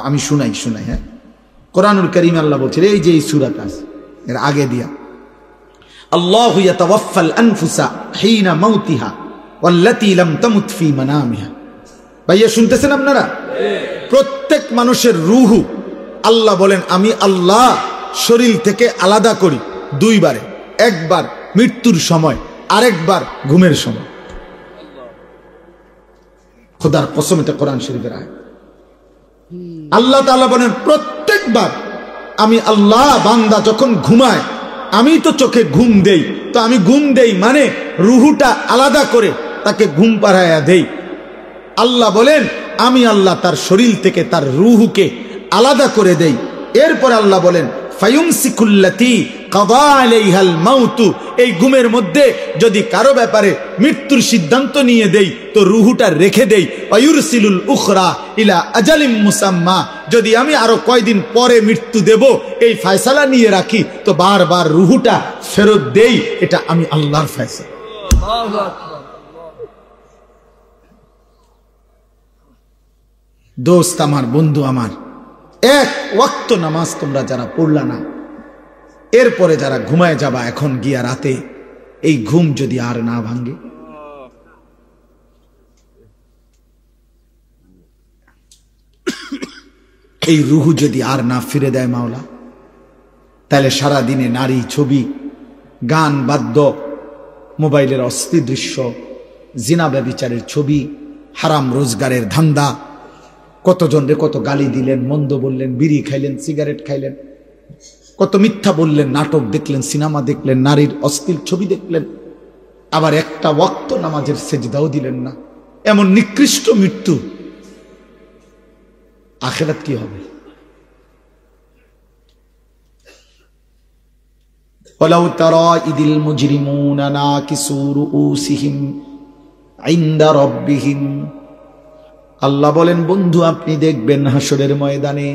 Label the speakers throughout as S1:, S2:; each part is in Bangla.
S1: আমি শুনাই হ্যাঁ, কোরআনুল কারীমে আল্লাহ বলছেন, এই যে এই সূরাটা আছে এর আগে দিয়া, আল্লাহু ইয়াতাওয়াফাল আনফুসা হিনা মাউতিহা ওয়াল্লাতী লাম তামুত ফি মানামিহা। ভাইয়া শুনতেছেন আপনারা? প্রত্যেক মানুষের রূহু আল্লাহ বলেন আমি আল্লাহ শরীর থেকে আলাদা করি দুইবারে, একবার মৃত্যুর সময়, আরেকবার ঘুমের সময়। খোদার কসম, এটা কোরআন শরীফের আয়াত। আল্লাহ তাআলা বলেন প্রত্যেকবার আমি আল্লাহ, বান্দা যখন ঘুমায় আমি তো চোখে ঘুম দেই, তো আমি ঘুম দেই মানে রুহুটা আলাদা করে তাকে ঘুম পাড়াইয়া দেই। আল্লাহ বলেন আমি আল্লাহ তার শরীর থেকে তার রুহুকে আলাদা করে দেই। এরপর আল্লাহ বলেন ফায়ুমসিকুল্লাতী কাযা আলাইহাল মাউতু, এই ঘুমের মধ্যে যদি কারো ব্যাপারে মৃত্যুর সিদ্ধান্ত নিয়ে দেই তো রুহুটা রেখে দেই। ওয়ায়ুরসিলুল উখরা ইলা আজালিম মুসাম্মা, যদি আমি আরো কয়দিন পরে মৃত্যু দেব এই ফয়সালা নিয়ে রাখি তো বারবার রুহুটা ফেরত দেই। এটা আমি আল্লাহর ফয়সালা। আল্লাহু আকবার। দোস্ত আমার, বন্ধু আমার, এক ওয়াক্ত নামাজ তোমরা যারা পড়লা না, এরপরে যারা ঘুমায় যাবা এখন গিয়া রাতে, এই ঘুম যদি আর না ভাঙে, এই রুহু যদি আর না ফিরে দেয় মাওলা, তাহলে সারা দিনে নারী, ছবি, গান, বাদ্য, মোবাইলের অস্থির দৃশ্য, জিনা ব্যভিচারের ছবি, হারাম রোজগারের ধান্দা, কতজনরে কত গালি দিলেন, মন্দ বললেন, বিড়ি খাইলেন, সিগারেট খাইলেন, কত মিথ্যা বললেন, নাটক দেখলেন, সিনেমা দেখলেন, নারীর অশ্লীল ছবি দেখলেন, আবার একটা ওয়াক্ত নামাজের সেজদাও দিলেন না। এমন নিকৃষ্ট মৃত্যু, আখিরাত কি হবে? ওয়ালাউ তারা ইদিল মুজরিমুনা নাকিসু রুউসিহিম ইনদা রাব্বিহিম, আল্লাহ বলেন বন্ধু আপনি দেখবেন হাসরের ময়দানে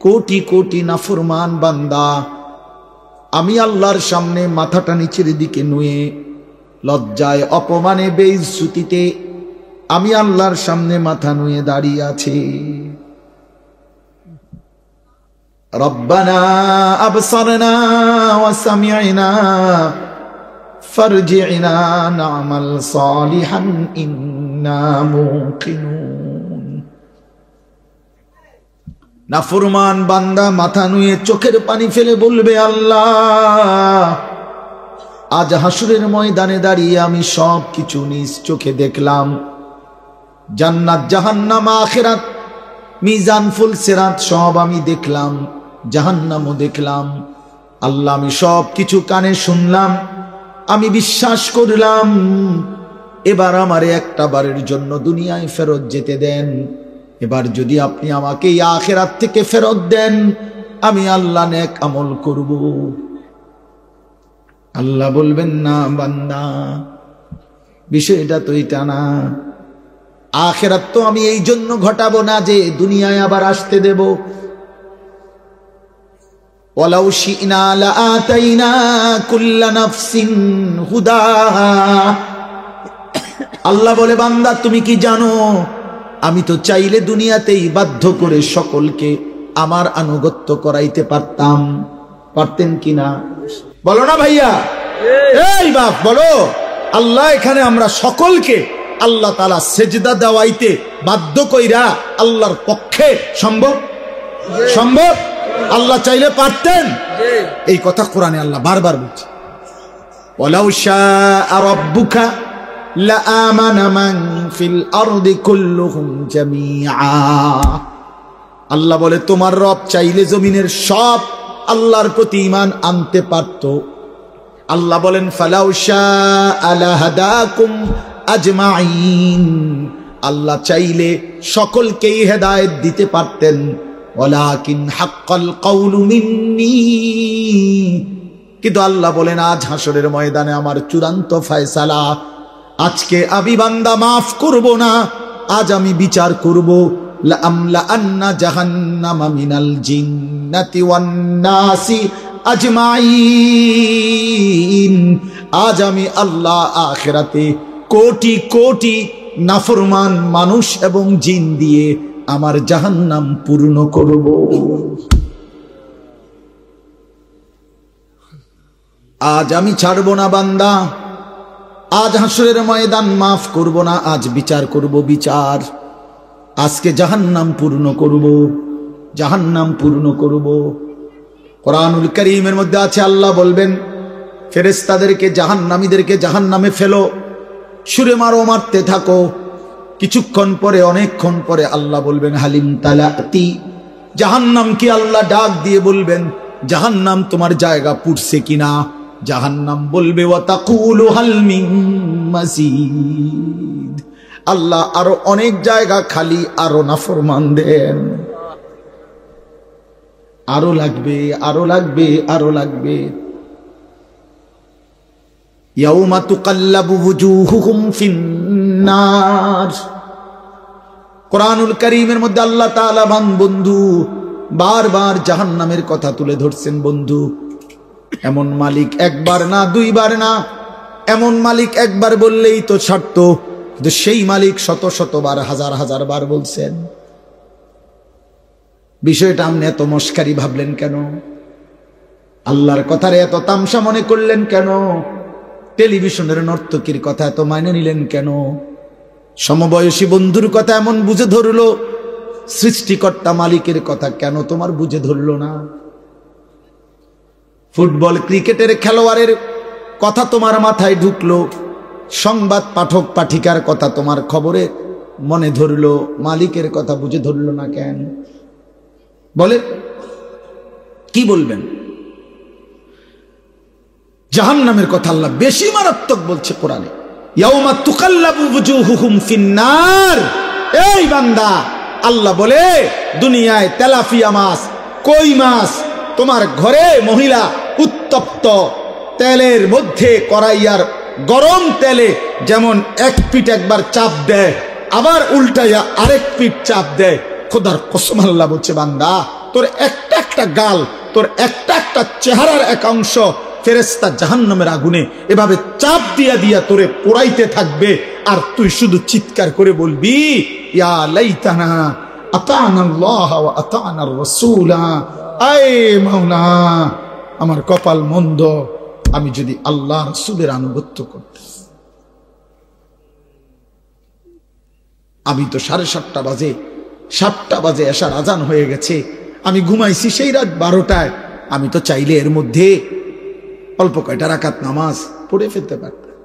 S1: কোটি কোটি নাফরমান বান্দা আমি আল্লাহর সামনে মাথাটা নিচের দিকে নুয়ে, লজ্জায়, অপমানে, বেইজ্জতিতে আমি আল্লাহর সামনে মাথা নুয়ে দাঁড়িয়ে আছে। রব্বানা আবসারনা ওয়া সামি'না ফারজি'না না'মাল সালিহান ইন্না মুকিনুন। নাফরমান বান্দা মাথা নুয়ে চোখের পানি ফেলে বলবে আল্লাহ আজ হাসরের ময়দানে দাঁড়িয়ে আমি সব কিছু নিজ চোখে দেখলাম, জান্নাত, জাহান্নাম, আখিরাত, মিজান, ফুল সিরাত সব আমি দেখলাম, জাহান্নামও দেখলাম। আল্লাহ আমি সব কিছু কানে শুনলাম, আমি বিশ্বাস করলাম, এবার আমারে একটা বারের জন্য দুনিয়ায় ফেরত যেতে দেন। এবার যদি আপনি আমাকে এই আখিরাত থেকে ফেরত দেন আমি আল্লাহ নেক আমল করব। আল্লাহ বলবেন না বান্দা, বিষয়টা তো এটা না, আখিরাত তো আমি এই জন্য ঘটাবো না যে দুনিয়ায় আবার আসতে দেব। ওয়ালাউ শি'না লাআতাইনা কুল্লা নাফসিন হুদাহা, আল্লাহ বলে বান্দা তুমি কি জানো আমি তো চাইলে দুনিয়াতেই বাধ্য করে সকলকে আমার আনুগত্য করাইতে পারতাম। পারতেন কিনা বলো না ভাইয়া? এই বাপ বলো। আল্লাহ এখানে আমরা সকলকে আল্লাহ তাআলা সেজদা দেওয়াইতে বাধ্য কইরা আল্লাহর পক্ষে সম্ভব? সম্ভব? আল্লাহ চাইলে পারতেন। এই কথা কোরআনে আল্লাহ বারবার বলছে, ওয়ালাউ শাআ রাব্বুকা লাআমানা মান ফিল আরদি কুল্লুহুম জামিআ। আল্লাহ বলে তোমার রব চাইলে জমিনের সব আল্লাহর প্রতি ঈমান আনতে পারত। আল্লাহ বলেন ফালাউ শাআ লাহাদাকুম আজমাইন, আল্লাহ চাইলে সকলকেই হেদায়েত দিতে পারতেন। ওয়ালাকিন হাক্কাল কাউলু মিন্নি, কিন্তু আল্লাহ বলেন আজ হাসরের ময়দানে আমার চূড়ান্ত ফয়সালা, আজকে আমি বান্দা মাফ করব না, আজ আমি বিচার করব। লাআমলাআন্না জাহান্নামা মিনাল জিন্নাতি ওয়ান নাসি আজমাইন, আজ আমি আল্লাহ আখিরাতে কোটি কোটি নাফরমান মানুষ এবং জিন দিয়ে আমার জাহান্নাম পূর্ণ করব। আজ আমি ছাড়ব না বান্দা, আজ হাসরের ময়দান মাফ করব না, আজ বিচার করব বিচার। আজকে জাহান্নাম পূর্ণ করব, জাহান্নাম পূর্ণ করব। কোরআনুল কারীমের মধ্যে আছে, আল্লাহ বলবেন ফেরেশতাদেরকে জাহান্নামীদেরকে জাহান্নামে ফেলো, ছুঁড়ে মারো, মারতে থাকো। কিছুক্ষণ পরে, অনেকক্ষণ পরে আল্লাহ বলবেন হালিম তালাতি, জাহান্নামকে আল্লাহ ডাক দিয়ে বলবেন জাহান্নাম তোমার জায়গা পুড়ছে কিনা। জাহান্নাম বলবে ওয়া তাকুলু হাল মিন মাজিদ, আল্লাহ আরো অনেক জায়গা খালি, আরো নাফরমান দেন, আরো লাগবে, আরো লাগবে, আরো লাগবে। ইয়াউমা তুকাল্লাবু ওয়ুজুহুহুম ফিন্নার। কোরআনুল কারীমের মধ্যে আল্লাহ তাআলা বন্ধু বারবার জাহান্নামের কথা তুলে ধরছেন। বন্ধু, এমন মালিক একবার না, দুইবার না, এমন মালিক একবার বললেই তো ছাড়ত, কিন্তু সেই মালিক শত শতবার, হাজার হাজার বার বলছেন। বিষয়টা আপনি এত মস্কারি ভাবলেন কেন? আল্লাহর কথারে এত তামসা মনে করলেন কেন? টেলিভিশনের নর্তকীর কথা এত মাইনে নিলেন কেন? সমবয়সী বন্ধুর কথা এমন বুঝে ধরলো, সৃষ্টিকর্তা মালিকের কথা কেন তোমার বুঝে ধরলো না? ফুটবল ক্রিকেটের খেলোয়াড়ের কথা তোমার মাথায় ঢুকলো, সংবাদ পাঠক পাঠিকার কথা তোমার খবরে মনে ধরলো, মালিকের কথা বুঝে ধরলো না কেন? বলে কি বলবেন? জাহান্নামের কথা আল্লাহ বেশি মারাত্মক বলছে কোরআনে, ইয়াউমা তুকাল্লাবু ওয়ুজুহুহুম ফিন্নার। এই বান্দা, আল্লাহ বলে দুনিয়ায় তেলাপিয়া মাছ, কই মাছ তোমার ঘরে মহিলা উত্তপ্ত তেলের মধ্যে, কড়াইয়ার গরম তেলে যেমন এক পিঠ একবার চাপ দেয়, আবার উল্টাইয়া আরেক পিঠ চাপ দেয়। খোদার কসম আল্লাহ বলছে বান্দা, তোর একটা একটা গাল, তোর একটা একটা চেহারার এক অংশ ফেরেশতা জাহান্নামের আগুনে এভাবে চাপ দিয়া দিয়া তোরে পোড়াইতে থাকবে, আর তুই শুধু চিৎকার করে বলবি ইয়া লাইতানা আতানাল্লাহ ওয়া আতানার রাসূলা। আয় মাওলা, আমার কপাল মন্দ, আমি যদি আল্লাহ রাসূলের আনুগত্য করতাম। আমি তো 7:30 বাজে, 7টা বাজে এশার আজান হয়ে গেছে, আমি ঘুমাইছি সেই রাত 12টায়। আমি তো চাইলে এর মধ্যে অল্প কয়টা রাকাত নামাজ পড়ে ফেলতে পারতাম।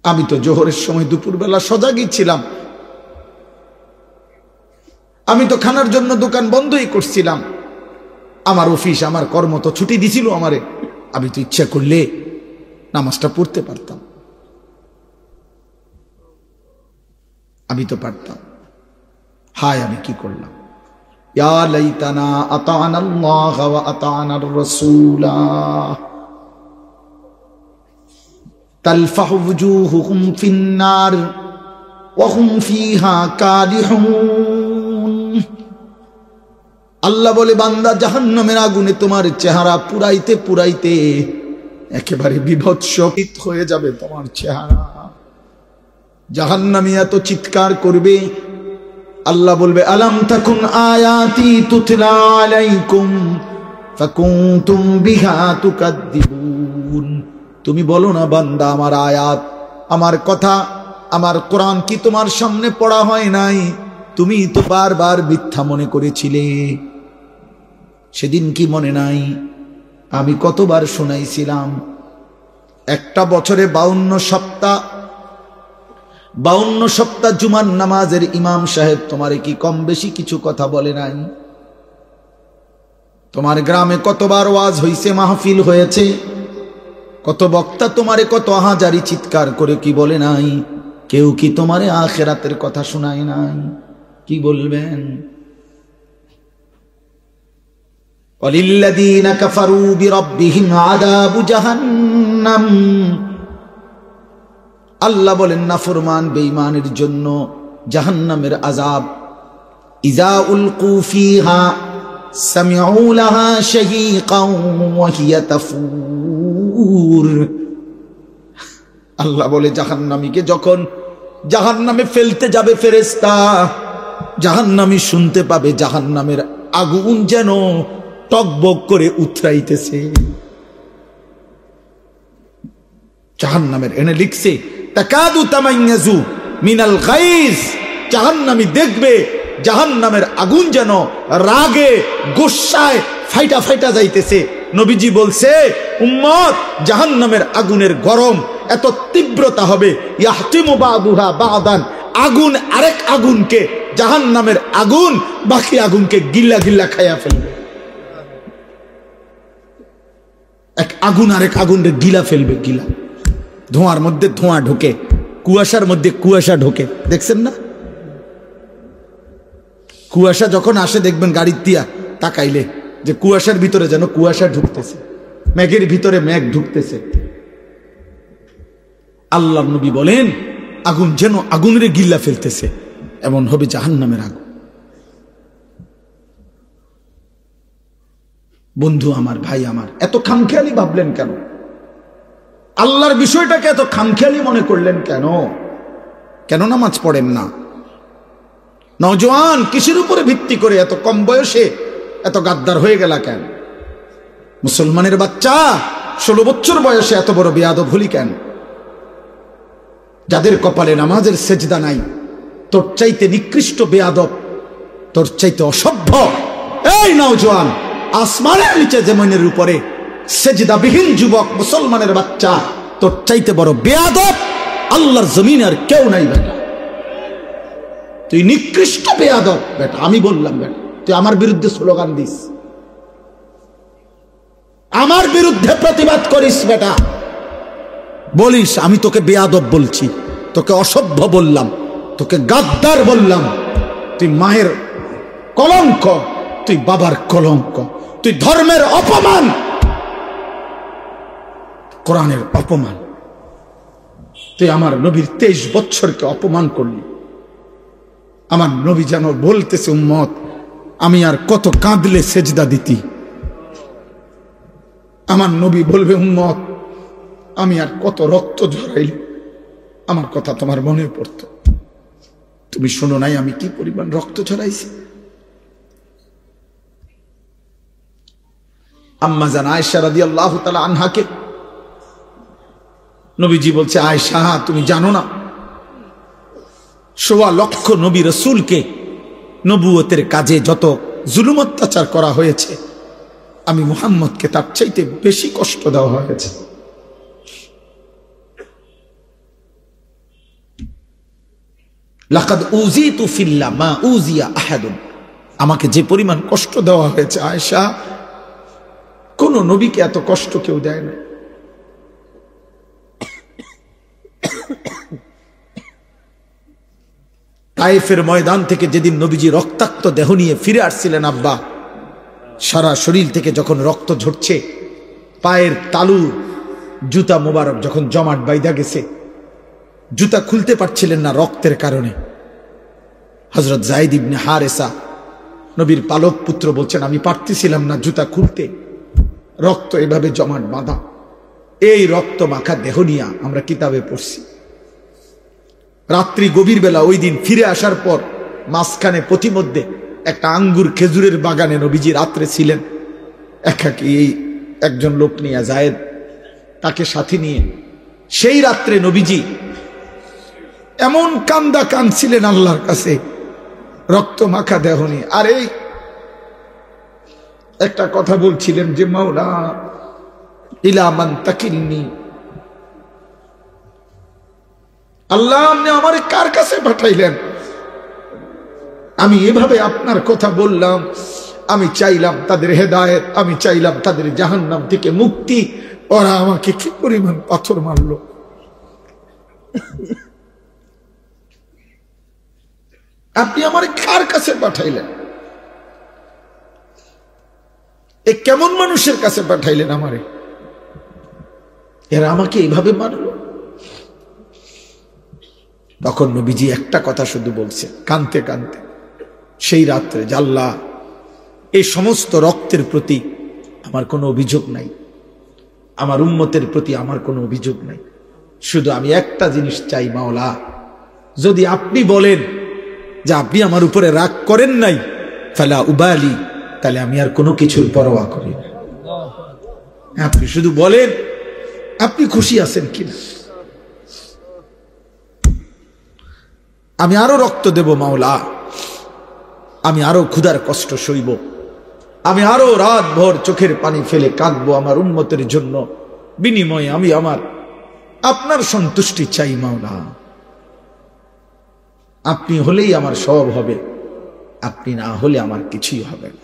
S1: আমি তো জোহরের সময় দুপুরবেলা সজাগই ছিলাম। আমি তো খানার জন্য দোকান বন্ধই করছিলাম। আমার অফিস, আমার কর্ম তো ছুটি দিছিল আমারে। আমি তো ইচ্ছা করলে নামাজটা পড়তে পারতাম, আমি তো পারতাম। হায়, আমি কি করলাম? ইয়া লাইতানা আতানাল্লাহ ওয়া আতানার রাসূলা তালফাহু ওয়ুজুহুহুম ফিন্নার ওয়া হুম ফিহা কালিহুন। আল্লাহ বলে বান্দা, জাহান্নামের আগুনে তোমার চেহারা পুরাইতে পুরাইতে একেবারে বিভৎসিত হয়ে যাবে তোমার চেহারা। জাহান্নামী এত চিৎকার করবে, আল্লাহ বলবে আলাম তাকুন আয়াতি তুতলা আলাইকুম ফাকুনতুম বিহা তুকাদ্দিবুন। তুমি বলো না বান্দা, আমার আয়াত, আমার কথা, আমার কোরআন কি তোমার সামনে পড়া হয় নাই? তুমি তো বারবার মিথ্যা মনে করেছিলে। সেদিন কি মনে নাই আমি কতবার শোনাইছিলাম? একটা বছরে 52 সপ্তাহ জুমার নামাজের ইমাম সাহেব তোমারে কি কম বেশি কিছু কথা বলে নাই? তোমার গ্রামে কতবার ওয়াজ হইছে, মাহফিল হয়েছে, কত বক্তা তোমারে কত হাজারি চিৎকার করে কি বলে নাই? কেউ কি তোমারে আখিরাতের কথা শোনায় নাই? কি বলবেন? ওয়ালিল্লাযীনা কাফারু বিরাব্বিহিম আযাবু জাহান্নাম। আল্লাহ বলেন নাফরমান বেঈমানের জন্য জাহান্নামের আযাব। ইযা উলকু ফিহা সামিউ লাহা শাহীকান ওয়া হিয়া তাফুর। আল্লাহ বলে জাহান্নামীকে যখন জাহান্নামে ফেলতে যাবে ফেরেশতা, জাহান্নামী শুনতে পাবে জাহান্নামের আগুন যেন টকবক করে উতরাইতেছে। জাহান্নামের এনে লিখছে তাকাদু তামাইয়াজু মিনাল গাইজ, জাহান্নামী দেখবে জাহান্নামের আগুন যেন রাগে গোসায় ফাইটা ফাইটা যাইতেছে। নবীজি বলছে উম্মত জাহান্নামের আগুনের গরম এত তীব্রতা হবে, ইয়াহতিমু বাদুহা বাদান, আগুন আরেক আগুনকে, জাহান্নামের আগুন বাকি আগুনকে গিল্লা গিল্লা খাইয়া ফেলবে। এক আগুন আরেক আগুনকে গিলা ফেলবে, গিলা। ধোঁয়ার মধ্যে ধোঁয়া ঢোকে, কুয়াশার মধ্যে কুয়াশা ঢোকে, দেখছেন না? কুয়াশা যখন আসে দেখবেন গাড়ির দিয়া তাকাইলে যে কুয়াশার ভিতরে যেন কুয়াশা ঢুকতেছে, মেঘের ভিতরে মেঘ ঢুকতেছে। আল্লাহ নবী বলেন আগুন যেন আগুনের গিল্লা ফেলতেছে, এমন হবে জাহান্নামের আগুন। বন্ধু আমার, ভাই আমার, এত খামখেয়ালি ভাবলেন কেন? আল্লাহর বিষয়টাকে এত খামখেয়ালি মনে করলেন কেন? কেন নামাজ পড়েন না? নওজোয়ান কিসের উপরে ভিত্তি করে এত কম বয়সে এত গাদ্দার হয়ে গেল কেন? মুসলমানের বাচ্চা 16 বছর বয়সে এত বড় বেয়াদব হলি কেন? যাদের কপালে নামাজের সেজদা নাই, তোর চাইতে নিকৃষ্ট বেয়াদব, তোর চাইতে অসভ্য এই নওজোয়ান, আসমানের নিচে জমিনের উপরে সেজদাবিহীন যুবক মুসলমানের বাচ্চা, তোর চাইতে বড় বেয়াদব আল্লাহর জমিনে আর কেউ নাই বেটা। তুই নিকৃষ্ট বেয়াদব বেটা। আমি বললাম বেটা, তুই আমার বিরুদ্ধে স্লোগান দিস, আমার বিরুদ্ধে প্রতিবাদ করিস বেটা, বলিস আমি তোকে বেয়াদব বলছি, তোকে অসভ্য বললাম, তোকে গাদ্দার বললাম, তুই মায়ের কলঙ্ক, তুই বাবার কলঙ্ক, তুই ধর্মের অপমান, কোরআনের অপমান, তুই আমার নবীর 23 বছরকে অপমান করলি। আমার নবী যেন বলতেছে উম্মত আমি আর কত কাঁদলে সেজদা দিতি। আমার নবী বলবে উম্মত আমি আর কত রক্ত ঝরাইল, আমার কথা তোমার মনে পড়তো, তুমি শোনো নাই আমি কি পরিমাণ রক্ত ঝরাইছি। আম্মা জান আয়েশা রাদিয়াল্লাহু তাআলা আনহাকে নবীজি বলছে আয়েশা তুমি জানো না 1.25 লক্ষ নবী রাসূলকে নবুয়তের কাজে যত জুলুম অত্যাচার করা হয়েছে, আমি মুহাম্মদকে তার চাইতে বেশি কষ্ট দেওয়া হয়েছে। লাকাদ উযিতু ফিল্লাহ মা উযিয়া আহাদুন, আমাকে যে পরিমাণ কষ্ট দেওয়া হয়েছে আয়েশা, কোন নবীকে এত কষ্ট কেউ দেয় না। তায়েফের ময়দান থেকে যেদিন নবীজি রক্তাক্ত দেহ নিয়ে ফিরে আসছিলেন আব্বা, সারা শরীর থেকে যখন রক্ত ঝরছে, পায়ের তালু জুতা মোবারক যখন জমাট বাইধা গেছে, জুতা খুলতে পারছিলেন না রক্তের কারণে, হযরত যায়েদ ইবনে হারেসা নবীর পালক পুত্র বলছেন আমি পারতেছিলাম না জুতা খুলতে, রক্ত এভাবে জমাট বাঁধা। এই রক্ত মাখা দেহ নিয়ে আমরা কিতাবে পড়ছি। রাত্রি গভীর বেলা ওই দিন ফিরে আসার পর মাঝখানে পথিমধ্যে একটা আঙ্গুর খেজুরের বাগানে নবীজি রাত্রে ছিলেন একাকী, এই একজন লোক নিয়ে যায়েদ তাকে সাথে নিয়ে। সেই রাত্রে নবীজি এমন কান্দা কাঁদছিলেন আল্লাহর কাছে রক্ত মাখা দেহ নিয়ে। আর এই একটা কথা বলছিলেন যে মাওলা ইলা মান তাকিলনি, আল্লাহ আপনি আমারে কার কাছে পাঠাইলেন? আমি এভাবে আপনার কথা বললাম, আমি চাইলাম তাদের হেদায়েত, আমি চাইলাম তাদের জাহান্নাম থেকে মুক্তি, ওরা আমাকে কি পরিমাণ পাথর মারল। আপনি আমারে কার কাছে পাঠাইলেন? এ কেমন মানুষের কাছে পাঠাইলেন আমারে? এরা আমাকে এইভাবে মারল। তখন নবীজি একটা কথা শুধু বলছে কাঁদতে কাঁদতে সেই রাত্রে, যে আল্লাহ এই সমস্ত রক্তের প্রতি আমার কোনো অভিযোগ নাই, আমার উম্মতের প্রতি আমার কোনো অভিযোগ নাই, শুধু আমি একটা জিনিস চাই মাওলা, যদি আপনি বলেন যে আপনি আমার উপরে রাগ করেন নাই, ফালা উবালি, তাহলে আমি আর কোনো কিছুর পরোয়া করি না। আপনি শুধু বলেন আপনি খুশি আছেন কিনা, আমি আরো রক্ত দেব মাওলা, আমি আরো ক্ষুধার কষ্ট সইব, আমি আরো রাত ভর চোখের পানি ফেলে কাঁদবো আমার উম্মতের জন্য, বিনিময়ে আমি আমার আপনার সন্তুষ্টি চাই মাওলা। আপনি হলেই আমার সব হবে, আপনি না হলে আমার কিছুই হবে না।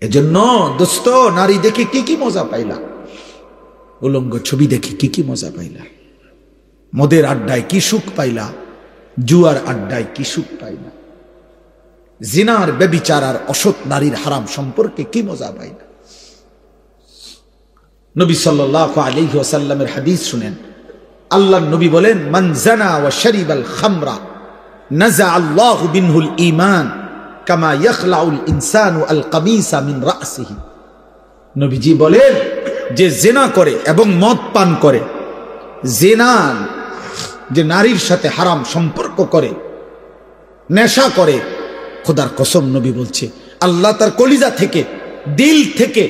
S1: এজন্য দোস্ত, নারী দেখে কি কি মজা পাইলা, উলঙ্গ ছবি দেখে কি কি মজা পাইলা, মদের আড্ডায় কি সুখ পাইলা, জুয়ার আড্ডায় কি সুখ পাইলা, জিনার ব্যভিচার আর অসৎ নারীর হারাম সম্পর্কে কি মজা পাইলা। নবী সাল্লাল্লাহু আলাইহি ওয়াসাল্লামের হাদিস শুনেন, আল্লাহর নবী বলেন, মান জানা ওয়া শারিবাল খামরা নাযা আল্লাহু বিনহুল ঈমান কামা ইয়াখলাউল ইনসানু আল কামিসা মিন রাসিহি। নবীজি বলেন, যে জিনা করে এবং মদ পান করে, জিনা যে নারীর সাথে হারাম সম্পর্ক করে, নেশা করে, খোদার কসম নবী বলছে আল্লাহ তার কলিজা থেকে, দিল থেকে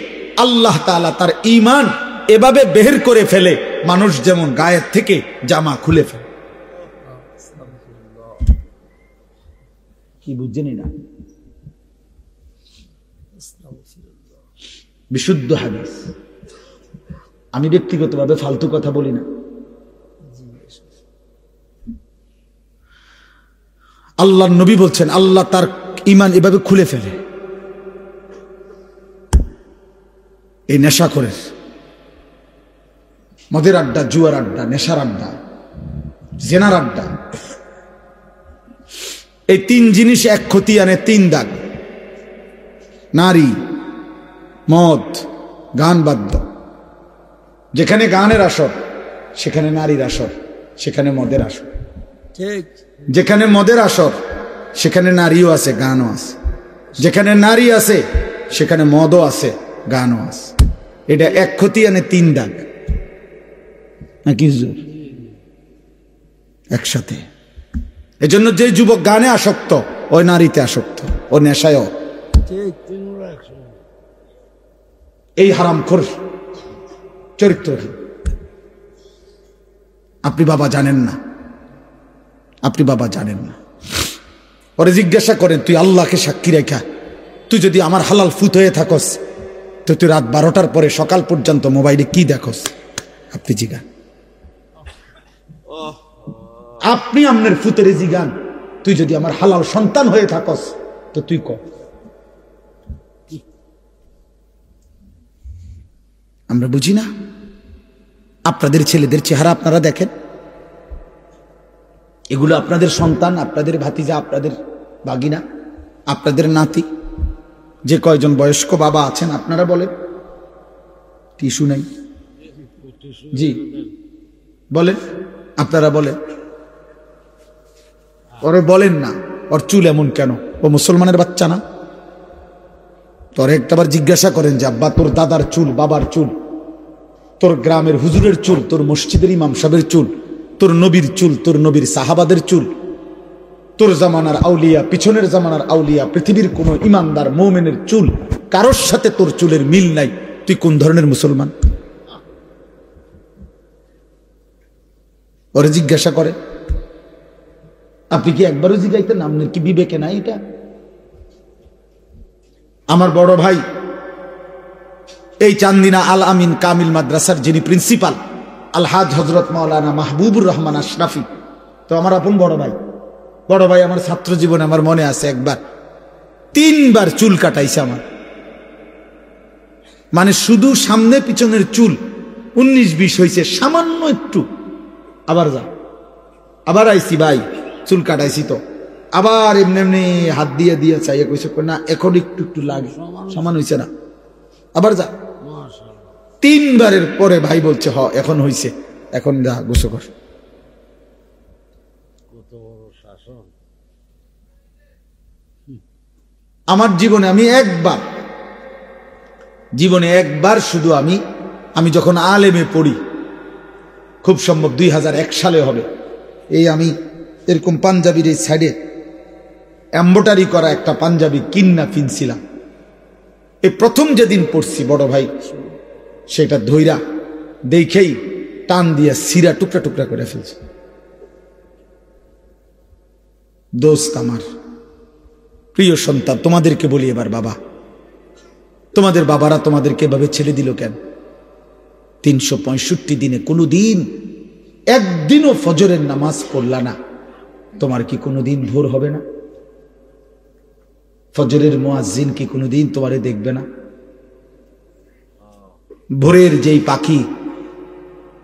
S1: আল্লাহ তাআলা তার ঈমান এভাবে বের করে ফেলে, মানুষ যেমন গায়ের থেকে জামা খুলে ফেলে। কি বুঝছেন না? বিশুদ্ধ হাদিস। আমি ব্যক্তিগতভাবে ফালতু কথা বলি না। আল্লাহর নবী বলছেন আল্লাহ তার ঈমান এভাবে খুলে ফেলে। এই নেশা করে, মদের আড্ডা, জুয়ার আড্ডা, নেশার আড্ডা, জেনার আড্ডা, এই তিন জিনিস এক ক্ষতি আনে, তিন দাগ। নারী, মদ, গান বাদ্য। যেখানে গানের আসর সেখানে নারীর আসর, সেখানে মদের আসর। যেখানে মদের আসর সেখানে নারীও আছে, গানও আছে। যেখানে নারী আছে সেখানে মদও আছে, গানও আছে। এটা এক ক্ষতি আনে, তিন দাগ নাকি একসাথে। এজন্য যে যুবক গানে আসক্ত, ওই নারীতে আসক্ত, ও নেশায়, এই হারামখোর চরিত্রহীন। আপনি বাবা জানেন না, আপনি বাবা জানেন না। ওরে জিজ্ঞাসা করেন, তুই আল্লাহকে সাক্ষী রেখা, তুই যদি আমার হালাল ফুত হয়ে থাকস, তো তুই রাত 12টার পরে সকাল পর্যন্ত মোবাইলে কি দেখস? আপনি জিগান, আপনি আপনার ফুতের জিগান, তুই যদি আমার হালাল সন্তান হয়ে থাকস, তো তুই ক। আমরা বুঝি না। আপনাদের ছেলেদের চেহারা আপনারা দেখেন, এগুলো আপনাদের সন্তান, আপনাদের ভাতিজা, আপনাদের ভাগিনা, আপনাদের নাতি। যে কয়জন বয়স্ক বাবা আছেন আপনারা বলেন, টিস্যু নাই? জি বলেন, আপনারা বলেন। ওরে বলেন না, ওর চুল এমন কেন? ও মুসলমানের বাচ্চা না? তোর একটাবার জিজ্ঞাসা করেন যে আব্বা, তোর দাদার চুল, বাবার চুল, তোর গ্রামের হুজুরের চুল, তোর মসজিদের ইমাম সাহেবের চুল, তোর নবীর চুল, তোর নবীর সাহাবাদের চুল, তোর জামানার আউলিয়া, পিছনের জামানার আউলিয়া, পৃথিবীর কোন ইমানদার মুমিনের চুল, কারোর সাথে তোর চুলের মিল নাই। তুই কোন ধরনের মুসলমান? ওরে জিজ্ঞাসা করে। আপনি কি একবারও জিজ্ঞাইতেন? আপনার কি বিবেকে নাই এটা? আমার বড় ভাই এই চান্দিনা আল আমিন কামিল মাদ্রাসার যিনি প্রিন্সিপাল, আলহাজ হজরত মাওলানা মাহবুবুর রহমান আশরাফি, তো আমার আপন বড় ভাই। বড় ভাই আমার ছাত্র জীবনে আমার মনে আছে একবার 3 বার চুল কাটাইছে আমার, মানে শুধু সামনে পিছনের চুল 19-20 হয়েছে, সামান্য একটু। আবার যা, আবার আইসি ভাই, চুল কাটাইছি তো, আবার এমনি এমনি হাত দিয়ে দিয়ে চাইয়ে কইছে না এখন একটু একটু লাগে, সমান হয়েছে না, আবার যা। 3 বারের পরে ভাই বলছে হ এখন হয়েছে, এখন যা গোসল কর। আমার জীবনে আমি একবার শুধু আমি আমি যখন আলেমে পড়ি, খুব সম্ভব 2001 সালে হবে, এই আমি এরকম পাঞ্জাবির এই সাইডে এম্বোটারি করা একটা পাঞ্জাবি কিন্না ফিনছিলাম। এই প্রথম যেদিন পড়ছি বড় ভাই, সেটা ধইরা দেখেই টান দিয়া সিরা টুকরা টুকরা করে ফেলছে। দোস্ত আমার, প্রিয় সন্তান, তোমাদেরকে বলি এবার, বাবা, তোমাদের বাবারা তোমাদেরকে এভাবে ছেড়ে দিল কেন? 365 দিনে কোনো দিন একদিনও ফজরের নামাজ পড়লা না, তোমার কি কোনো দিন ভোর হবে না? ফজরের মুয়াজ্জিন কি কোনো দিন তোমারে দেখবে না? ভোরের যেই পাখি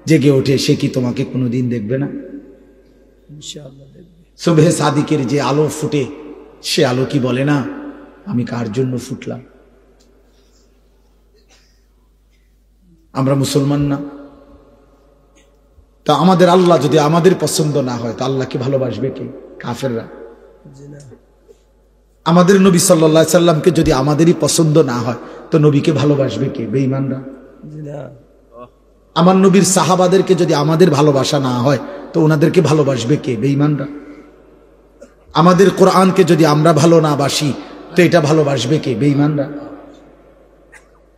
S1: জেগে ওঠে সে কি তোমাকে কোনো দিন দেখবে না? সুবহে সাদিকের যে আলো ফুটে, সে আলো কি বলে না আমি কার জন্য ফুটলাম? আমরা মুসলমান না? তা আমাদের আল্লাহ যদি আমাদের পছন্দ না হয়, তা আল্লাহকে ভালোবাসবে কে? কাফেররা। আমাদের নবী সাল্লাল্লাহু আলাইহি সাল্লামকে যদি আমাদেরই পছন্দ না হয়, তো নবীকে ভালোবাসবে কে? বেঈমানরা। আমার নবীর সাহাবাদেরকে যদি আমাদের ভালোবাসা না হয়, তো ওনাদেরকে ভালোবাসবে কে? বেঈমানরা। আমাদের কোরআনকে যদি আমরা ভালো না বাসি, তো এটা ভালোবাসবে কে? বেঈমানরা।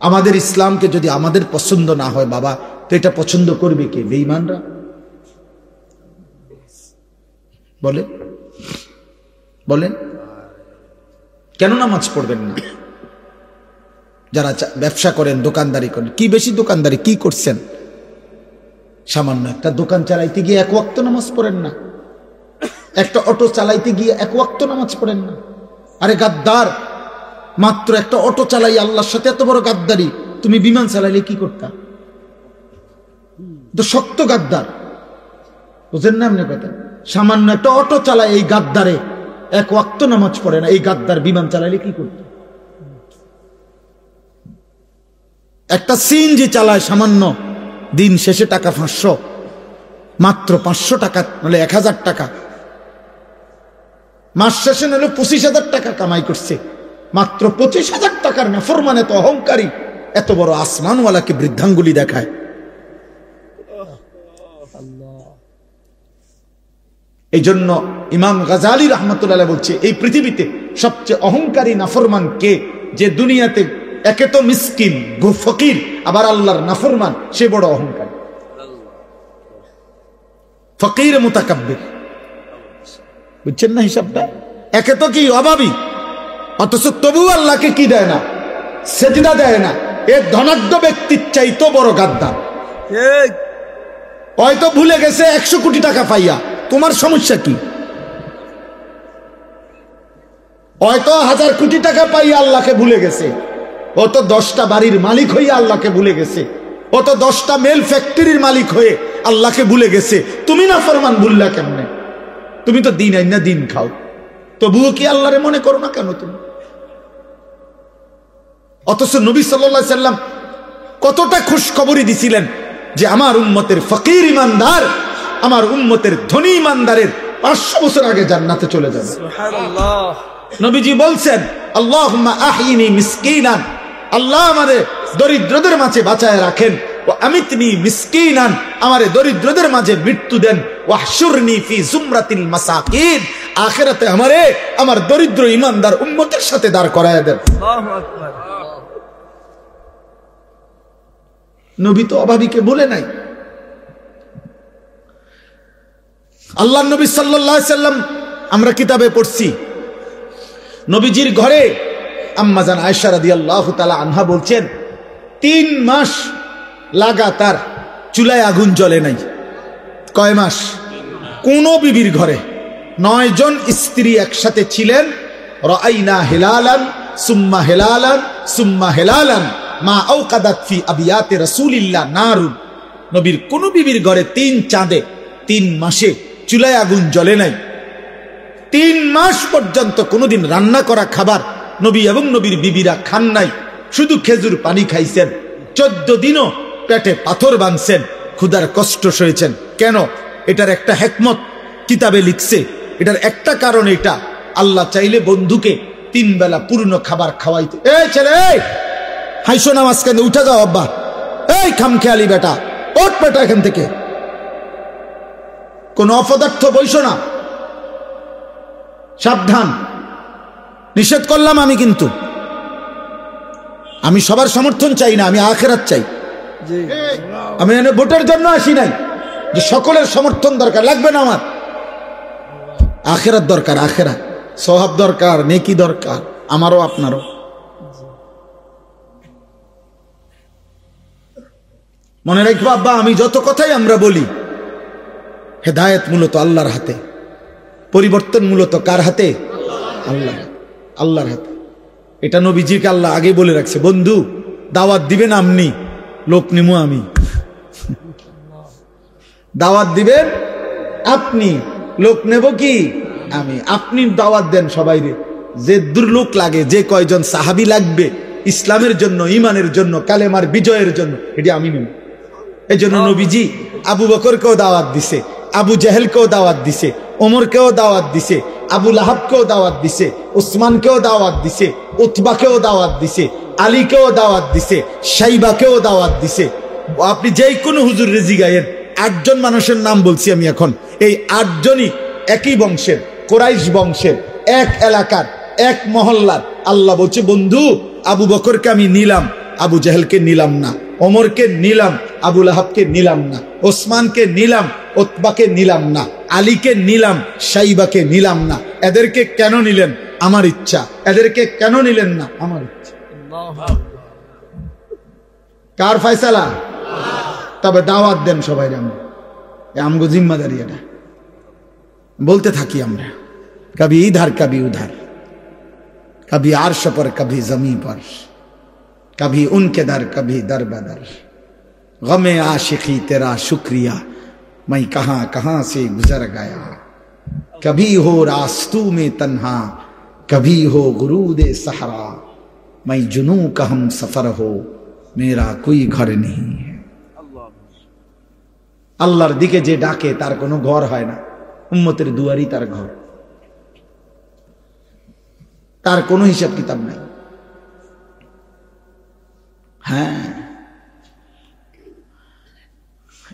S1: আমাদের ইসলামকে যদি আমাদের পছন্দ না হয় বাবা, তো এটা পছন্দ করবে কে? বেঈমানরা। বলেন বলেন, কেন নামাজ পড়বেন না? যারা ব্যবসা করেন, দোকানদারি করেন, কি বেশি দোকানদারি কি করছেন? সামান্য একটা দোকান চালাইতে গিয়ে 1 ওয়াক্ত নামাজ পড়েন না, একটা অটো চালাইতে গিয়ে 1 ওয়াক্ত নামাজ পড়েন না। আরে গাদ্দার, মাত্র একটা অটো চালাই আল্লাহর সাথে এত বড় গাদ্দারি, তুমি বিমান চালাইলে কি করতা? তো শক্ত গাদ্দার, বুঝেন না আপনি কথা? সামান্য একটা অটো চালায় এই গাদ্দারে 1 ওয়াক্ত নামাজ পড়ে না, এই গাদ্দার বিমান চালাইলে কি করত? একটা সিএনজি চালায় সামান্য, দিন শেষে টাকা 500, মাত্র 500 টাকা নাহলে 1000 টাকা, মাস শেষে নাহলে 25,000 টাকা কামাই করছে, মাত্র 25,000 টাকার নাফরমান এত অহংকারী, এত বড় আসমানওয়ালাকে বৃদ্ধাঙ্গুলি দেখায়। এই জন্য ইমাম গাজালি রাহমাতুল্লাহ বলছে, এই পৃথিবীতে সবচেয়ে অহংকারী নাফরমান কে? যে দুনিয়াতে একে তো মিসকিন ফকির, আবার আল্লাহর নাফরমান, সে বড় অহংকারী। ফকির মুতাকাব্বির, বুঝছেন না হিসাবটা? একে তো কি অভাবী, অথচ তবু আল্লাহকে কি দেয় না? সেজদা দেয় না। এ ধনাঢ্য ব্যক্তির চাইতো বড় গাদ্দার। হয়তো ভুলে গেছে 100 কোটি টাকা পাইয়া, তোমার সমস্যা কি? হয়তো 1000 কোটি টাকা পাইয়া আল্লাহকে ভুলে গেছে, ও তো 10টা বাড়ির মালিক হয়ে আল্লাহকে ভুলে গেছে, ও তো 10টা মেল ফ্যাক্টরির মালিক হয়ে আল্লাহকে ভুলে গেছে। তুমি না ফরমান ভুললা কেমনে? তুমি তো দিন আইনা দিন খাও, তবুও কি আল্লাহরে মনে করো না কেন তুমি? অথচ নবী সাল্লাল্লাহু আলাইহি সাল্লাম কতটা খুশখবরি দিছিলেন যে আমার উম্মতের ফকির ইমানদার, আমার উম্মতের ধনী ইমানদারের 500 বছর আগে জান্নাতে চলে যাবে। সুবহানাল্লাহ। নবীজি বলছেন, আল্লাহুম্মা আহিনি মিসকিনান, আল্লাহ আমারে দরিদ্রদের মাঝে বাঁচায় রাখেন, ও আমিতনি মিসকিনান, আমারে দরিদ্রদের মাঝে মৃত্যু দেন, ওয়াহশুরনি ফি জুমরাতিল মাসাকিন, আখিরাতে আমারে আমার দরিদ্র ইমানদার উম্মতের সাথে দাঁড় করায় দেন। আল্লাহু আকবার। নবী তো অভাবীকে বলে নাই। আল্লাহর নবী সাল্লাল্লাহু আলাইহি সাল্লাম, আমরা কিতাবে পড়ছি, নবীজির ঘরে আম্মা জান আয়েশা রাদিয়াল্লাহু তাআলা আনহা বলছেন, 3 মাস লাগাতার চুলায় আগুন জ্বলে নাই। কয় মাস? কোন বিবির ঘরে 9 জন স্ত্রী একসাথে ছিলেন। রাআইনা হিলালান সুম্মা হিলালান সুম্মা হিলালান মা আওকাদাত ফি আবিয়াতি রাসূলিল্লাহ নারুন। নবীর কোন বিবির ঘরে 3 চাঁদে 3 মাসে চুলায় আগুন জ্বলে নাই। 3 মাস পর্যন্ত কোনোদিন রান্না করা খাবার নবী এবং নবীর বিবিরা খান নাই, শুধু খেজুর পানি খাইছেন। 14 দিনও পেটে পাথর বাঁধছেন, ক্ষুধার কষ্ট সয়েছেন। কেন? এটার একটা হিকমত কিতাবে লিখছে। এটার একটা কারণ এটা, আল্লাহ চাইলে বন্ধুকে 3 বেলা পূর্ণ খাবার খাওয়াইতে। এই ছেলে, হাইসো না মাঝখানে উঠে যাও, আব্বা এই খামখেয়ালি বেটা, ওঠ বেটা এখান থেকে, কোন অপদার্থ বইসো না, সাবধান, নিষেধ করলাম আমি। কিন্তু আমি সবার সমর্থন চাই না, আমি আখিরাত চাই। আমি এখানে ভোটের জন্য আসি নাই যে সকলের সমর্থন দরকার, লাগবে না আমার। আখিরাত দরকার, আখিরাত, সওয়াব দরকার, নেকি দরকার, আমারও আপনারও। মনে রাখবো আব্বা, আমি যত কথাই আমরা বলি, হেদায়েত মূলত আল্লাহর হাতে, পরিবর্তন মূলত কার হাতে? আল্লাহ, আল্লাহর হাতে। এটা নবীজিকে আল্লাহ আগে বলে রাখছে, বন্ধু দাওয়াত দিবেন আপনি, লোক নিমু আমি। দাওয়াত দিবেন আপনি, লোক নেব কি আমি। আপনি দাওয়াত দেন সবাই রে, যে দুর্লোক লাগে, যে কয়জন সাহাবী লাগবে ইসলামের জন্য, ইমানের জন্য, কালেমার বিজয়ের জন্য, এটি আমি নেব। এই জন্য নবীজি আবু বকরকেও দাওয়াত দিছে, আবু জেহেলকেও দাওয়াত দিছে, ওমরকেও দাওয়াত দিছে, আবু লাহাবকেও দাওয়াত দিছে, উসমানকেও দাওয়াত দিছে, উতবাকেও দাওয়াত দিছে, আলীকেও দাওয়াত দিছে, শাইবাকেও দাওয়াত দিছে। আপনি যেই কোনো হুজুর রেজি গায়েন, 8 জন মানুষের নাম বলছি আমি এখন, এই 8 জনই একই বংশের, কোরাইশ বংশের, এক এলাকার, এক মহল্লার। আল্লাহ বলছে, বন্ধু আবু বকরকে আমি নিলাম, আবু জেহেলকে নিলাম না, ওমরকে নিলাম, আবু লাহাবকে নিলাম না, ওসমানকে নিলাম, উতবাকে নিলাম না, আলীকে নিলাম, শাইবাকে নিলাম না। এদেরকে কেন নিলেন? আমার ইচ্ছা। এদেরকে কেন নিলেন না? আমার ইচ্ছা। কার ফয়সালা? তবে দাওয়াত দেন সবাই, আমগো জিম্মাদারি। এটা বলতে থাকি আমরা, কবি ইধার কবি উধার, কবি আরশ पर कभी जमीन पर, कभी उनके दर कभी दर बदर, गमे आशिकी तेरा शुक्रिया मैं कहां कहां से गुजर गया, कभी हो रास्तू में तन्हा कभी हो गुरूदे सहरा, मैं जुनू का हम सफर हो मेरा कोई घर नहीं है। আল্লাহর দিকে যে ডাকে তার কোনো ঘর হয় না, উম্মতের দুয়ারই তার ঘর, তার কোনো হিসাব কিতাব নাই। হ্যাঁ,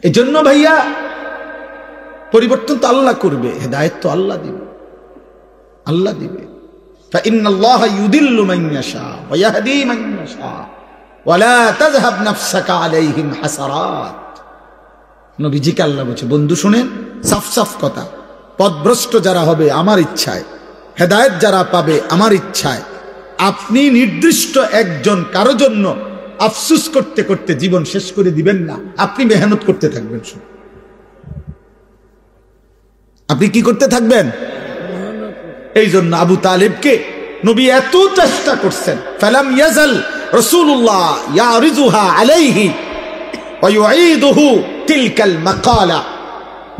S1: এজন্য ভাইয়া পরিবর্তন তো আল্লাহ করবে, হেদায়েত তো আল্লাহ দিবে, আল্লাহ দিবে। ফাইন্নাল্লাহ ইউদিল্লু মান ইয়াশা ওয়া ইয়াহদি মান ইয়াশা ওয়া লা তাযহাব নাফসাকা আলাইহিম হাসারাত। নবীজিকে আল্লাহ বলছে, বন্ধু শুনেন, সাফ সাফ কথা, পথভ্রষ্ট যারা হবে আমার ইচ্ছায়, হেদায়েত যারা পাবে আমার ইচ্ছায়, আপনি নির্দিষ্ট একজন কারো জন্য আফসুস করতে করতে জীবন শেষ করে দিবেন না, আপনি মেহনত করতে থাকবেন। আপনি কি করতে থাকবেন? এই জন্য আবু তালেবকে নবী এত চেষ্টা করছেন, ফালাম ইয়াজাল রাসূলুল্লাহ ইয়ারিজুহা আলাইহি ওয়া ইউঈদুহু তিলকাল মাকালা।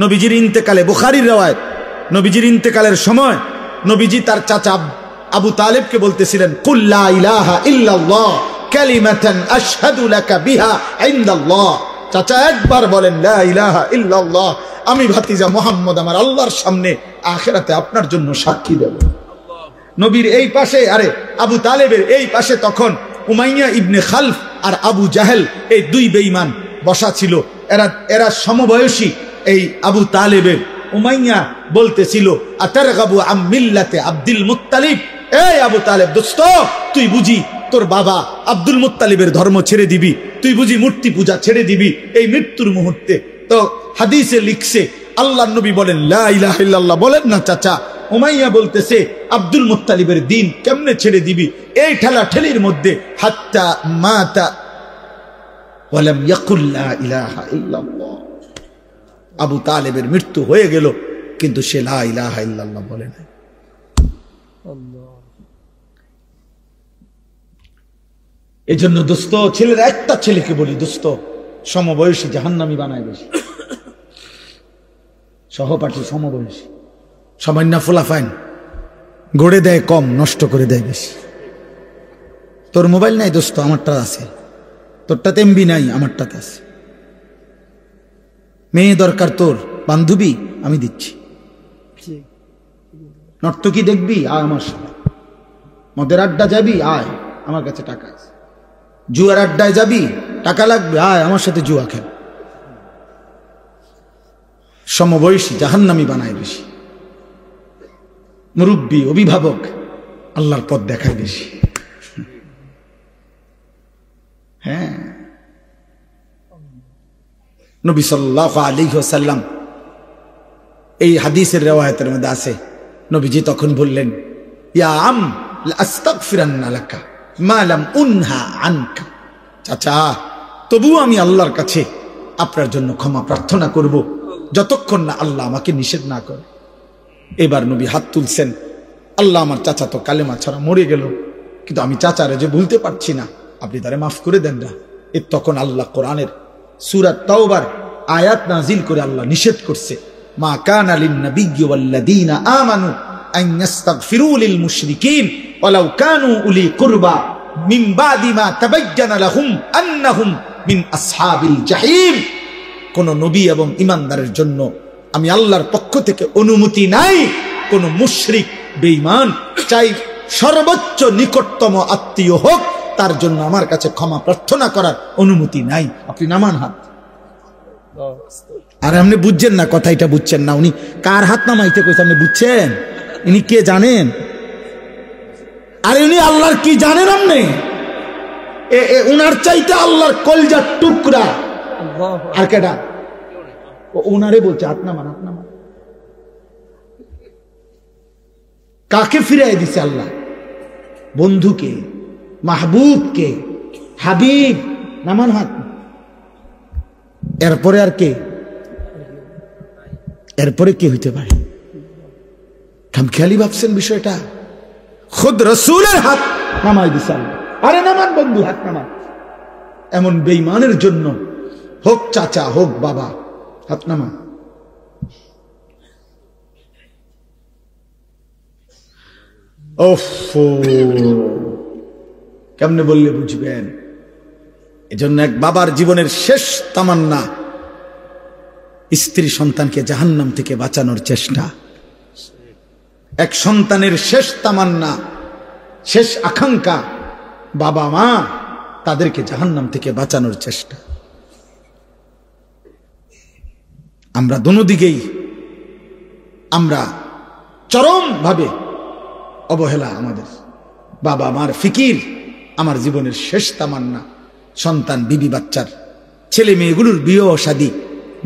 S1: নবীজির ইন্তেকালে, বুখারীর riwayat, নবীজির ইন্তেকালের সময় নবীজি তার চাচা আবু তালেবকে বলতেছিলেন, কুল লা ইলাহা ইল্লাল্লাহ কালিমাতান আশহাদু লাকা বিহা ইনদাল্লাহ। চাচা একবার বলেন লা ইলাহা ইল্লাল্লাহ, আমি ভাতিজা মুহাম্মদ আমার আল্লাহর সামনে আখিরাতে আপনার জন্য সাক্ষী দেব। নবীর এই পাশে, আরে আবু তালেবের এই পাশে তখন উমাইয়া ইবনে খালফ আর আবু জাহেল, এই 2 বেঈমান বসা ছিল। এরা সমবয়সী। এই আবু তালেবের উমাইয়া বলতেছিল, আতারগাবু আম মিল্লাতে আব্দুল মুত্তালিব। এই আবু তালেব দোস্ত, তুই বুঝি তোর বাবা আব্দুল মুত্তালিবের ধর্ম ছেড়ে দিবি? তুই বুঝি মূর্তি পূজা ছেড়ে দিবি এই মৃত্যুর মুহূর্তে? তো হাদিসে লিখছে, আল্লাহর নবী বলেন লা ইলাহা ইল্লাল্লাহ বলেন না চাচা। উমাইয়া বলতেছে, আব্দুল মুত্তালিবের দিন কেমনে ছেড়ে দিবি? এই ঠেলা ঠেলির মধ্যে হাত্তা মাতা ওয়ালাম ইয়াকুল লা ইলাহা ইল্লাল্লাহ। আবু তালেবের মৃত্যু হয়ে গেল, কিন্তু সে লা ইলাহা ইল্লাল্লাহ বলে না। এই জন্য দোস্ত, ছেলের একটা ছেলেকে বলি, দোস্ত সমবয়সী জাহান্নামী বানায় বেশি, সহপাঠী সমবয়সী, সামান্য ফুলাফাইন গড়ে দেয় কম, নষ্ট করে দেয় বেশি। তোর মোবাইল নাই দোস্ত, আমারটা আছে। তোরটাতে এমবি নাই, আমারটাতে আছে। মেয়ে দরকার তোর, বান্ধবী আমি দিচ্ছি। নর্তকী দেখবি, আয় আমার সাথে। মদের আড্ডা যাবি, আয়, আমার কাছে টাকা আছে। জুয়ার আড্ডায় যাবি, টাকা লাগবে, আয় আমার সাথে জুয়া খেল। সমবয়সী জাহান্নামী বানায় বেশি, মুরব্বী অভিভাবক আল্লাহর পথ দেখায় বেশি। হ্যাঁ, নবী সাল্লাল্লাহু আলাইহি ওয়াসাল্লাম এই হাদিসের রিওয়ায়াতের মধ্যে আছে, নবীজি তখন বললেন, ইয়া আম লা আস্তাগফিরান্না লাকা মা লাম উনহা আনকা। চাচা, তবুও আমি আল্লাহর কাছে আপনার জন্য ক্ষমা প্রার্থনা করব যতক্ষণ না আল্লাহ আমাকে নিষেধ না করে। এবার নবী হাত তুলছেন, আল্লাহ আমার চাচা তো কালেমা ছাড়া মরে গেল, কিন্তু আমি চাচারে যে ভুলতে পারছি না, আপনি তারে মাফ করে দেন না। এর তখন আল্লাহ কোরআনের সূরা তাওবার আয়াত নাজিল করে আল্লাহ নিষেধ করছে, মা কানা লিন নাবিয়্যি ওয়াল্লাযীনা আমানু আন ইস্তাগফিরু লিল মুশরিকিন ওয়ালাউ কানু উলি কুরবা মিন বাদি মা তাবায়্যানা লাহুম আন্নাহুম মিন আসহাবিল জাহিম। কোন নবী এবং ঈমানদারের জন্য আমি আল্লাহর পক্ষ থেকে অনুমতি নাই কোন মুশরিক বেঈমান, চাই সর্বোচ্চ নিকটতম আত্মীয় হোক, তার জন্য আমার কাছে ক্ষমা প্রার্থনা করার অনুমতি নাই। আপনি নামান হাত। আর আপনি বুঝছেন না, কথা এটা বুঝছেন না, উনি কার হাত নামাইতে কইছে আপনি বুঝছেন? ইনি কে জানেন? আর উনি আল্লাহর কি জানেন? আপনি উনার চাইতে আল্লাহর কলজার টুকরা আর কেডা? ওনারে বলছে হাত নামান, হাত নামান। কাকে ফিরাই দিছে আল্লাহ? বন্ধুকে, মাহবুবকে, হাবিব। নামান হাত। এরপরে আর কে? এরপরে কে হইতে পারে? খামখেয়ালি ভাবছেন বিষয়টা? খুদ রাসূলের হাত নামাই দিছে আল্লাহ। আরে নামান বন্ধু, হাত নামান। এমন বেঈমানের জন্য হোক চাচা হোক বাবা, হাত নামান। কেমনে বললে বুঝবেন? এজন্য এক বাবার জীবনের শেষ তামান্না স্ত্রী সন্তানকে জাহান্নাম থেকে বাঁচানোর চেষ্টা। এক সন্তানের শেষ তামান্না, শেষ আকাঙ্ক্ষা বাবা মা তাদেরকে জাহান্নাম থেকে বাঁচানোর চেষ্টা। আমরা দোনোদিকেই আমরা চরম ভাবে অবহেলা। আমাদের বাবা মার ফিকির আমার জীবনের শেষ তামান্না। সন্তান, বিবি, বাচ্চার ছেলে মেয়েগুলোর বিয়ে ও শাদী,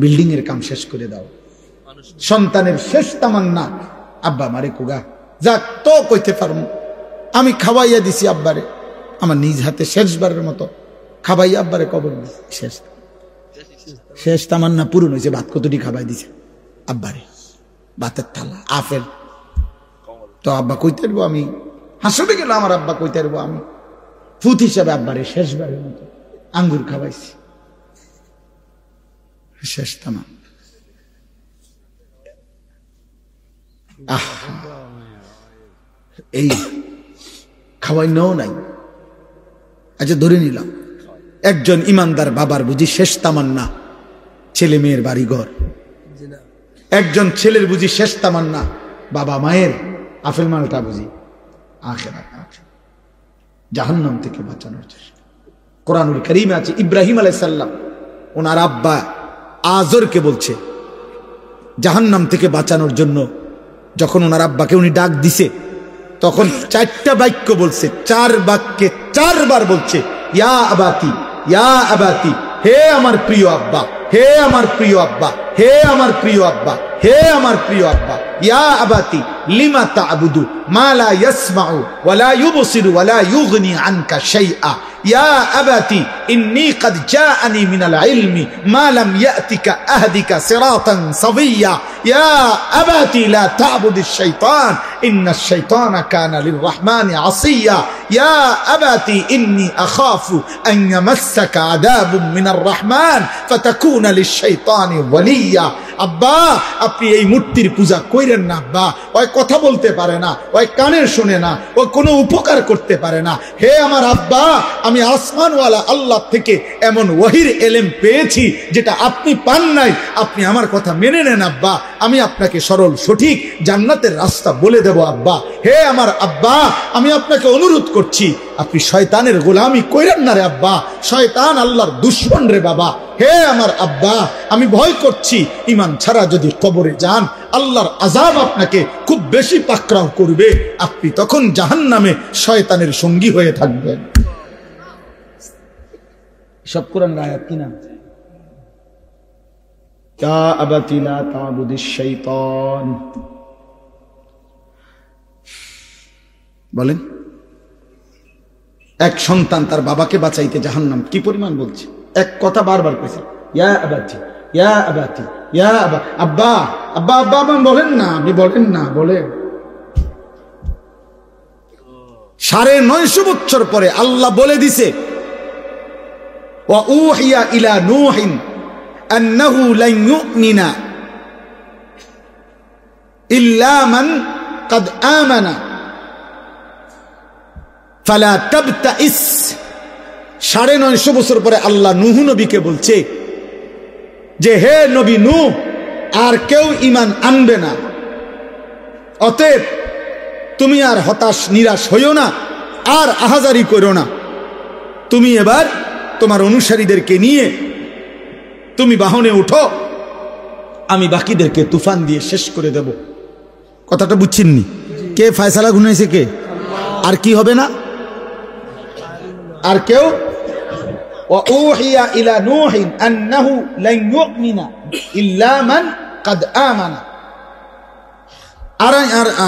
S1: বিল্ডিং এর কাম শেষ করে দাও। সন্তানের শেষ তামান্না আব্বা মারে কুগা যাক তো কইতে পারবো, আমি খাওয়াইয়া দিছি আব্বারে, আমার নিজ হাতে শেষবারের মতো খাওয়াইয়া আব্বারে কবর দিছি। শেষ তামান্না পূরণ হয়েছে। ভাত কতটি খাওয়াই দিছে আব্বারে, ভাতের থালা আফেল। তো আব্বা কইতে পারবো, আমি হাসলে গেল আমার আব্বা কইতে পারবো, আমি ফুত হিসাবে আব্বারে শেষবারের মতো আঙ্গুর খাওয়াইছি। শেষ তামাম। এই খাওয়াই নাও নাই। আচ্ছা ধরে নিলাম একজন ইমানদার বাবার বুঝি শেষ তামান্না ছেলে মেয়ের বাড়িঘর, একজন ছেলের বুঝি শেষ তামান্না বাবা মায়ের আফেল মালটা বুঝি আখিরাত, জাহান্নাম থেকে বাঁচানোর চেষ্টা। কোরআনুল কারীমে আছে ইব্রাহিম আলাইহিস সালাম ওনার আব্বা আজরকে বলছে জাহান্নাম থেকে বাঁচানোর জন্য। যখন ওনার আব্বাকে উনি ডাক দিছে তখন চারটা বাক্য বলছে, চার বাক্যে চারবার বলছে ইয়া আবাতি, ইয়া আবাতি, হে আমার প্রিয় আব্বা, হে আমার প্রিয় আব্বা, হে আমার প্রিয় আব্বা, হে আমার প্রিয় আব্বা। ইয়া আবাতি লিমা তা'বুদু মা লা ইয়াসমাউ ওয়া লা ইউবসিরু ওয়া লা ইউগনি আনকা শাইআ। ইয়া আবাতি ইন্নী ক্বাদ জাআনি মিনাল ইলমি মা লাম ইয়াতিকা আহদিকা সিরাতান সাবিয়্যা। ইয়া আবাতি লা তা'বুদিশ শাইতান ইন্নাশ শাইতানা কানা লির-রাহমানি আসিয়্যা। ইয়া আবাতি ইন্নী আখাফু আন ইয়ামাসসাকা আযাবুম মিনার রাহমান ফাতাকুনা লিশ-শাইতানি ওয়ালিয়্যা। আব্বা আপনি এই মূর্তির পূজা কইরেন না আব্বা, ওই কথা বলতে পারে না, ওই কানে শুনে না, ও কোনো উপকার করতে পারে না। হে আমার আব্বা, আমি আসমানওয়ালা আল্লাহ থেকে এমন ওয়াহির এলেম পেয়েছি যেটা আপনি পান নাই, আপনি আমার কথা মেনে নেন আব্বা। আমি আপনাকে সরল সঠিক জান্নাতের রাস্তা বলে দেব আব্বা। হে আমার আব্বা, আমি আপনাকে অনুরোধ করছি, আপনি শয়তানের গোলামি কইরেন না রে আব্বা, শয়তান আল্লাহর দুশমন রে বাবা। হে আমার আব্বা, আমি ভয় করছি ঈমান ছাড়া যদি কবরে যান আল্লাহর আযাব আপনাকে খুব বেশি পাকড়াও করবে, আপনি তখন জাহান্নামে শয়তানের সঙ্গী হয়ে থাকবেন। সব কোরআনের আয়াত কিনা? ইয়া আবাতি লা তা'বুদিশ শাইতান। বলেন, এক সন্তান তার বাবাকে বাঁচাইতে জাহান্নাম কি পরিমাণ বলছে, এক কথা বারবার কইছে, ইয়া আবাতি ইয়া আবাতি ইয়া আবা, আব্বা আব্বা আব্বা বলেন না, আপনি বলেন না, বলেন। 950 বছর পরে আল্লাহ বলে দিছে, ওয়া উহিয়া ইলা নূহিন আন্নাহু লান ইউমিনা ইল্লা মান ক্বাদ আমানা ফালা তাবতাইস। 950 বছর পরে আল্লাহ নূহ নবীকে বলছে যে হে নবী নূহ, আর কেউ ঈমান আনবে না, অতএব তুমি আর হতাশ নিরাশ হইও না, আর আহাজারি করো না, তুমি এবার তোমার অনুসারীদেরকে নিয়ে তুমি বাহনে উঠো, আমি বাকিদেরকে তুফান দিয়ে শেষ করে দেব। কথাটা বুঝছেননি? কে ফয়সালা ঘুনাইছে? কে? আর কি হবে না? আর কেউ? ওয়া উহিয়া ইলা নূহিন আন্নাহু লান ইউমিনা ইল্লা মান ক্বাদ আমানা।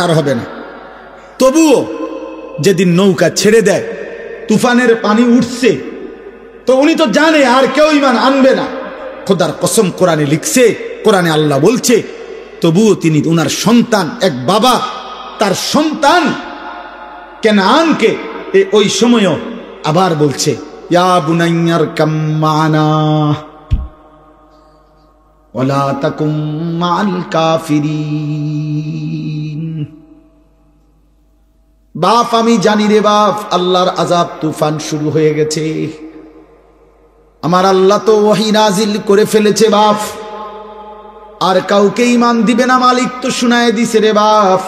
S1: আর হবে না। তবুও যেদিন নৌকা ছেড়ে দেয়, তুফানের পানি উঠছে, তো উনি তো জানে আর কেউ ঈমান আনবে না। খোদার কসম, কোরআনে লিখছে, কোরআনে আল্লাহ বলছে, তবুও তিনি উনার সন্তান, এক বাবা তার সন্তান কেনানকে ওই সময়ও আবার বলছে, ইয়া বুনাইয়ার কাম্মানা ওয়ালা তাকুম মাআল কাফিরিন। বাপ, আমি জানি রে বাপ, আল্লাহর আযাব তুফান শুরু হয়ে গেছে, আমার আল্লাহ তো ওহী নাজিল করে ফেলেছে বাপ, আর কাউকে ঈমান দিবে না মালিক তো শুনায় দিছে রে বাপ।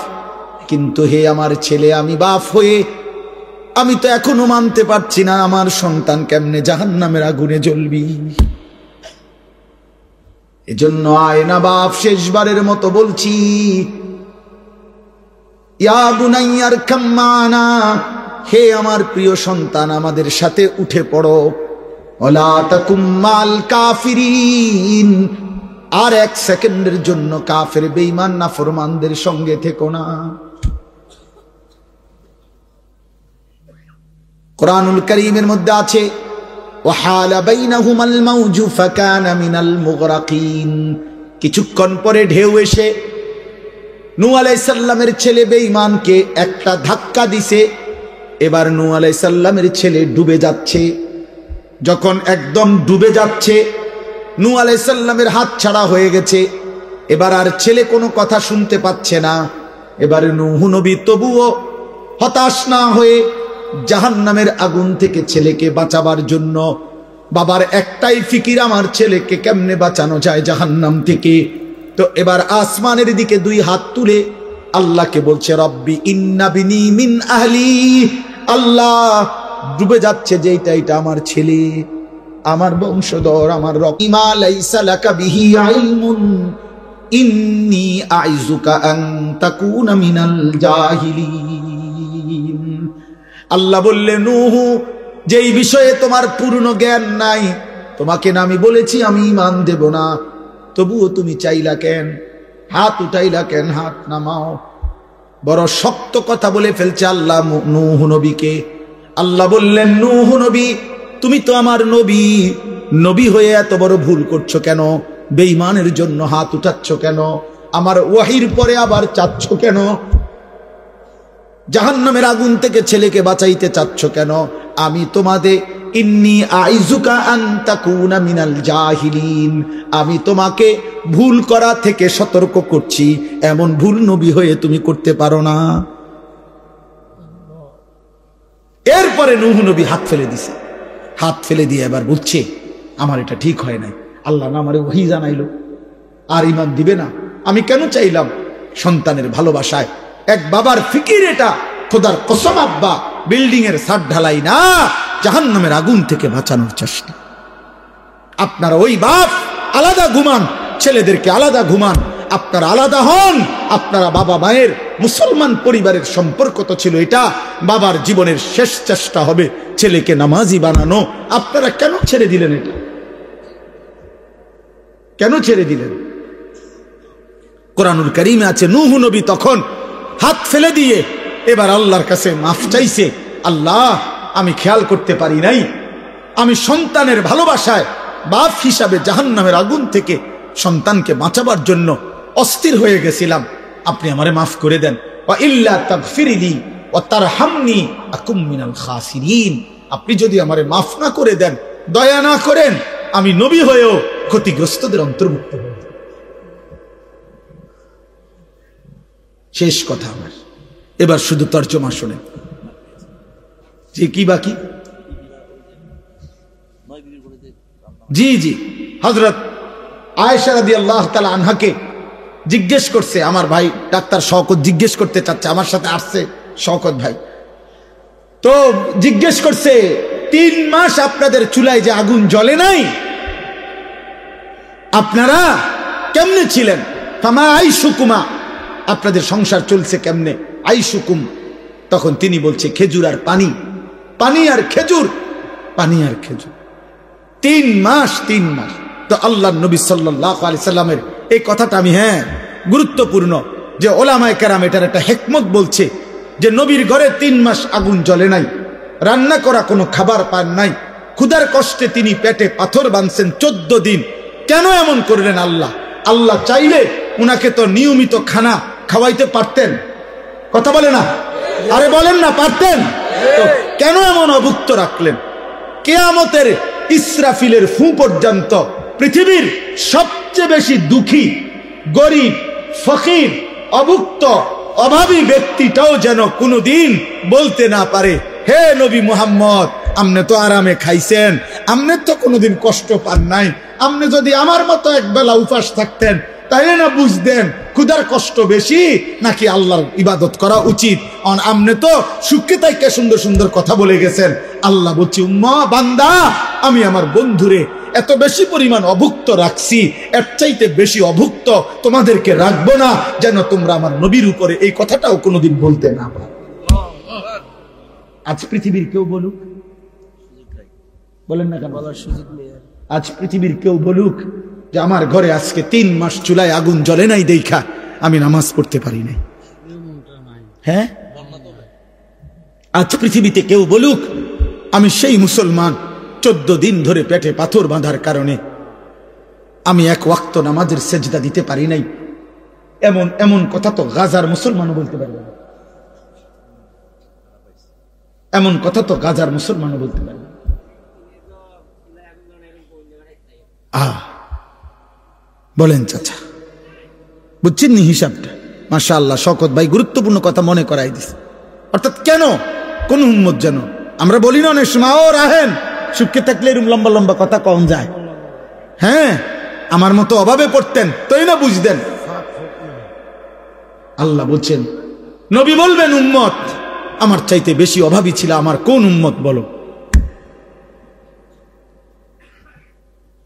S1: কিন্তু হে আমার ছেলে, আমি বাপ হয়ে আমি তো এখনো মানতে পারছি না, আমার সন্তান কেমনে জাহান্নামের আগুনে জ্বলবি। এজন্য আয় না বাপ, শেষবারের মতো বলছি, ইয়া বুনাইয়ার কাম্মানা, হে আমার প্রিয় সন্তান, আমাদের সাথে উঠে পড়ো, ওয়ালা তাকুম মাল কাফিরিন, আর এক সেকেন্ডের জন্য কাফের বেঈমান নাফরমানদের সঙ্গে থেকো না। কুরআনুল কারীমের মধ্যে আছে, ওয়াহালা বাইনাহুমাল মাউজু ফাকানা মিনাল মুগরাকিন। কিছুক্ষণ পরে ঢেউ এসে নূহ আলাইহিস সালামের ছেলে বেঈমানকে একটা ধাক্কা দিছে। এবার নূহ আলাইহিস সালামের ছেলে ডুবে যাচ্ছে। যখন একদম ডুবে যাচ্ছে, নূহ আলাইহিস সালামের হাত ছাড়া হয়ে গেছে, এবার আর ছেলে কোনো কথা শুনতে পাচ্ছে না। এবার নূহ নবী তবুও হতাশ না হয়ে জাহান্নামের আগুন থেকে ছেলেকে বাঁচাবার জন্য, বাবার একটাই ফিকির, আমার ছেলেকে কেমনে বাঁচানো যায় জাহান্নাম থেকে। তো এবার আসমানের দিকে 2 হাত তুলে আল্লাহকে বলছে, রব্বি ইন্না বিনি মিন আহলি, আল্লাহ ডুবে যাচ্ছে যেটা, এটা আমার ছেলে, আমার বংশধর, আমার রকিমা লাইসা লাকা বিহি ইলমুন ইন্নী আইযুকা আন তাকুনা মিনাল জাহিলিন। আল্লাহ বললেন, নূহ, যেই বিষয়ে তোমার পূর্ণ জ্ঞান নাই, তোমাকে না আমি বলেছি আমি ঈমান দেব না, তবুও তুমি চাইলা কেন, হাত উঠাইলা কেন, হাত নামাও। বড় শক্ত কথা বলে ফেলছে আল্লাহ নূহ নবীকে। আল্লাহ বললেন, নূহ নবী, তুমি তো আমার নবী, নবী হয়ে এত বড় ভুল করছো কেন? বেঈমানের জন্য হাত উঠাচ্ছ কেন? আমার ওয়াহির পরে আবার চাচ্ছ কেন? জাহান্নামের আগুন থেকে ছেলেকে বাঁচাইতে চাচ্ছ কেন? আমি তোমাদের ইন্নী আইযুকা আন তাকুনা মিনাল জাহিলিন, আমি তোমাকে ভুল করা থেকে সতর্ক করছি, এমন ভুল নবী হয়ে তুমি করতে পারো না। এরপরে নূহ নবী হাত ফেলে দিছে। হাত ফেলে দিয়ে এবার বলছে, আমার এটা ঠিক হয় নাই, আল্লাহ না আমারে ওহী জানাইলো, আর ঈমান দিবে না, আমি কেন চাইলাম? সন্তানের ভালোবাসায়। এক বাবার ফিকির এটা, খোদার কসম আব্বা, বিল্ডিং এর ছাদ ঢালাই না, জাহান্নামের আগুন থেকে বাঁচানোর চেষ্টা। আপনারা ওই বাপ আলাদা ঘুমান, ছেলেদেরকে আলাদা ঘুমান, আপনারা আলাদা হন। আপনারা বাবা মায়ের মুসলমান পরিবারের সম্পর্ক তো ছিল এটা, বাবার জীবনের শেষ চেষ্টা হবে ছেলেকে নামাজি বানানো। আপনারা কেন ছেড়ে দিলেন এটা? কেন ছেড়ে দিলেন? কোরআনুল কারীমে আছে নূহ নবী তখন হাত ফেলে দিয়ে এবার আল্লাহর কাছে মাফ চাইছে, আল্লাহ আমি খেয়াল করতে পারি নাই, আমি সন্তানের ভালোবাসায় বাপ হিসাবে জাহান্নামের আগুন থেকে সন্তানকে বাঁচাবার জন্য অস্থির হয়ে গেছিলাম, আপনি আমারে মাফ করে দেন। ওয়া ইল্লা তাগফিরলি ওয়া তারহামনি আকুম মিনাল খাসিরিন, আপনি যদি আমারে মাফ না করে দেন, দয়া না করেন, আমি নবী হয়েও ক্ষতিগ্রস্তদের অন্তর্ভুক্ত হব। শেষ কথা আমার, এবার শুধু তর্জমা শুনেন। যে কি বাকি? জি জি, হযরত আয়েশা রাদিয়াল্লাহু তাআলা আনহাকে জিজ্ঞেস করছে, আমার ভাই ডাক্তার শওকত জিজ্ঞেস করতে চাচ্ছে, আমার সাথে আসছে শওকত ভাই, তো জিজ্ঞেস করছে 3 মাস আপনাদের চুলায় যে আগুন জ্বলে নাই, আপনারা কেমনে ছিলেন? ফামা আইশুকুমা, আপনাদের সংসার চলছে কেমনে? আইশুকুম, তখন তিনি বলছে খেজুর আর পানি, পানি আর খেজুর, পানি আর খেজুর। 3 মাস, 3 মাস। তো আল্লাহর নবী সাল্লাল্লাহু আলাইহি সাল্লামের এই কথাটা আমি গুরুত্বপূর্ণ, যে ওলামায়ে কেরাম এটার একটা হিকমত বলছে, যে নবীর ঘরে 3 মাস আগুন জ্বলে নাই, রান্না করা কোনো খাবার পান নাই, ক্ষুধার কষ্টে তিনি পেটে পাথর বাঁধছেন 14 দিন। কেন এমন করলেন আল্লাহ? আল্লাহ চাইলে উনাকে তো নিয়মিত খানা খাওয়াইতে পারতেন, কথা বলে না? আরে বলেন না, পারতেন তো? কেন এমন অভুক্ত রাখলেন? কিয়ামতের ইসরাফিলের ফু পর্যন্ত পৃথিবীর সবচেয়ে বেশি দুঃখী, গরিব, ফকির, অভুক্ত, অভাবী ব্যক্তিটাও যেন কোনোদিন বলতে না পারে, হে নবী মুহাম্মদ, আপনি তো আরামে খাইছেন, আপনি তো কোনোদিন কষ্ট পান নাই, আপনি যদি আমার মতো একবেলা উপাস থাকতেন তাইলে না বুঝতেন ক্ষুধার কষ্ট বেশি নাকি আল্লাহর ইবাদত করা উচিত। আপনি তো সুখে তাইকে সুন্দর সুন্দর কথা বলে গেছেন। আল্লাহ বলছি, উম্মা বান্দা, আমি আমার বন্ধুরে এত বেশি পরিমাণ অভুক্ত রাখছি, এর চাইতে বেশি অভুক্ত তোমাদেরকে রাখবো না, যেন তোমরা আমার নবীর উপরে এই কথাটাও কোনোদিন বলতে না পারো। আজ পৃথিবীর কেউ বলুক, বলেন না কেন, আজ পৃথিবীর কেউ বলুক যে আমার ঘরে আজকে 3 মাস চুলায় আগুন জ্বলে নাই দেখা আমি নামাজ পড়তে পারি নাই। হ্যাঁ, আজ পৃথিবীতে কেউ বলুক আমি সেই মুসলমান 14 দিন ধরে পেটে পাথর বাঁধার কারণে আমি 1 ওয়াক্ত নামাজের সেজদা দিতে পারি নাই, এমন এমন কথা তো গাজার মুসলমানও বলতে পারবে না, এমন কথা তো গাজার মুসলমানও বলতে পারবে না। বলেন চাচা, বুঝছেন নি হিসাবটা? মাশাআল্লাহ, শওকত ভাই গুরুত্বপূর্ণ কথা মনে করাই দিছে। অর্থাৎ কেন কোন উম্মত যেন আমরা বলি না অনেক সময়, ও রাহেন সুখে থাকলে এরকম লম্বা লম্বা কথা কম যায়। হ্যাঁ, আমার মতো অভাবে পড়তেন তাই না বুঝতেন। আল্লাহ বলছেন, নবী বলবেন উম্মত আমার চাইতে বেশি অভাবী ছিল আমার কোন উম্মত বলো?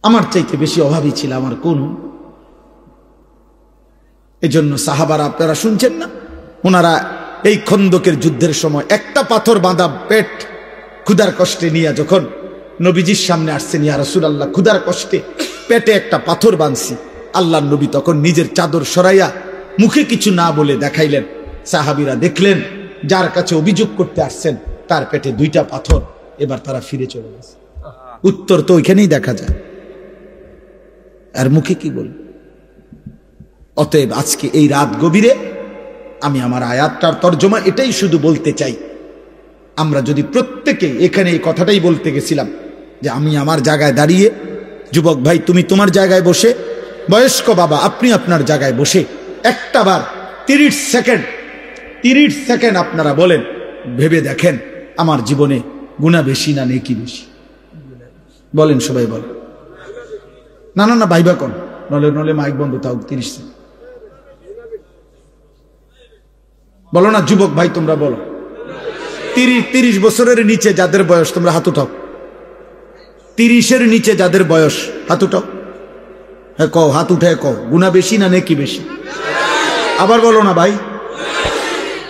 S1: আমার চাইতে বেশি অভাবী ছিল আমার কোন? এজন্য সাহাবারা, আপনারা শুনছেন না, ওনারা এই খন্দকের যুদ্ধের সময় একটা পাথর বাঁধা পেট ক্ষুধার কষ্টে নিয়ে যখন নবীজির সামনে আসছেন, ইয়া রাসূলুল্লাহ ক্ষুধার কষ্টে পেটে একটা পাথর বাঁধছি, আল্লাহর নবী তখন নিজের চাদর সরাইয়া মুখে কিছু না বলে দেখাইলেন। সাহাবীরা দেখলেন যার কাছে অভিযোগ করতে আসছেন তার পেটে 2টা পাথর, এবার তারা ফিরে চলে গেছে। উত্তর তো ওইখানেই দেখা যায়, আর মুখে কি বল? অতএব আজকে এই রাত গভীরে আমি আমার আয়াতটার তর্জমা এটাই শুধু বলতে চাই, আমরা যদি প্রত্যেকে এখানে এই কথাটাই বলতে গেছিলাম যে আমি আমার জায়গায় দাঁড়িয়ে, যুবক ভাই তুমি তোমার জায়গায় বসে, বয়স্ক বাবা আপনি আপনার জায়গায় বসে একটা বার 30 সেকেন্ড আপনারা বলেন, ভেবে দেখেন আমার জীবনে গুনাহ বেশি না নেকি বেশি? বলেন, সবাই বলেন। না না না ভাইবা কোন, নলে নলে মাইক বন্ধ থাক। 30 সেকেন্ড বলো না যুবক ভাই, তোমরা বলো। 30 বছরের নিচে যাদের বয়স, তোমরা হাত উঠাও। 30-এর নিচে যাদের বয়স হাত উঠাও। হ্যাঁ কও, হাত উঠে কও, গুনাহ বেশি না নেকি বেশি? আবার বলো না ভাই,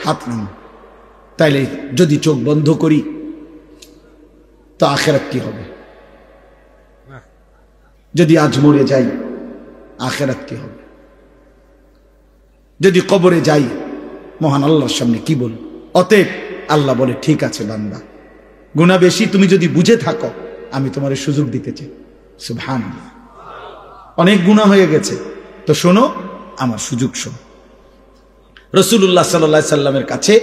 S1: হাত নাম। তাইলে যদি চোখ বন্ধ করি তো আখিরাত কি হবে? যদি আজ মরে যাই আখিরাত কি হবে? যদি কবরে যাই মহান আল্লাহর সামনে কি বল? অতএব আল্লাহ বলে, ঠিক আছে বান্দা, গুনাহ বেশি তুমি যদি বুঝে থাকো, আমি তোমার সুযোগ দিতে চাই। সুবহানাল্লাহ, অনেক গুনাহ হয়ে গেছে, তো শোনো, আমার সুযোগ শোনো। রাসূলুল্লাহ সাল্লাল্লাহু আলাইহি সাল্লামের কাছে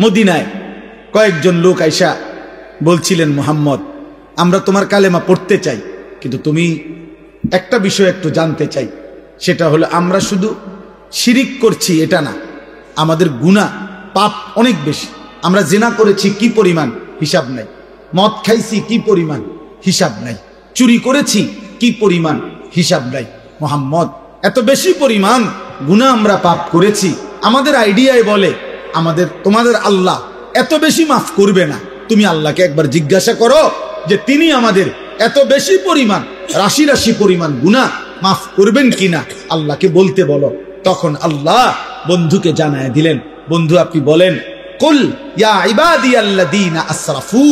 S1: মদিনায় কয়েকজন লোক আইসা বলছিলেন, মুহাম্মদ, আমরা তোমার কালেমা পড়তে চাই, কিন্তু তুমি একটা বিষয় একটু জানতে চাই, সেটা হলো আমরা শুধু শিরিক করছি এটা না, আমাদের গুনাহ পাপ অনেক বেশি। আমরা জিনা করেছি কি পরিমাণ, হিসাব নাই। মদ খাইছি কি পরিমাণ, হিসাব নাই। চুরি করেছি কি পরিমাণ, হিসাব নাই। মুহাম্মদ, এত বেশি পরিমাণ গুনাহ আমরা পাপ করেছি, আমাদের আইডিয়ায় বলে তোমাদের আল্লাহ এত বেশি মাফ করবে না। তুমি আল্লাহকে একবার জিজ্ঞাসা করো যে তিনি আমাদের এত বেশি পরিমাণ, রাশি রাশি পরিমাণ গুনাহ মাফ করবেন কিনা, আল্লাহকে বলতে বলো। তখন আল্লাহ বন্ধুকে জানায় দিলেন, বন্ধু আপনি বলেন, কুল ইয়া ইবাদিয়াল্লাযীনা আসরাফু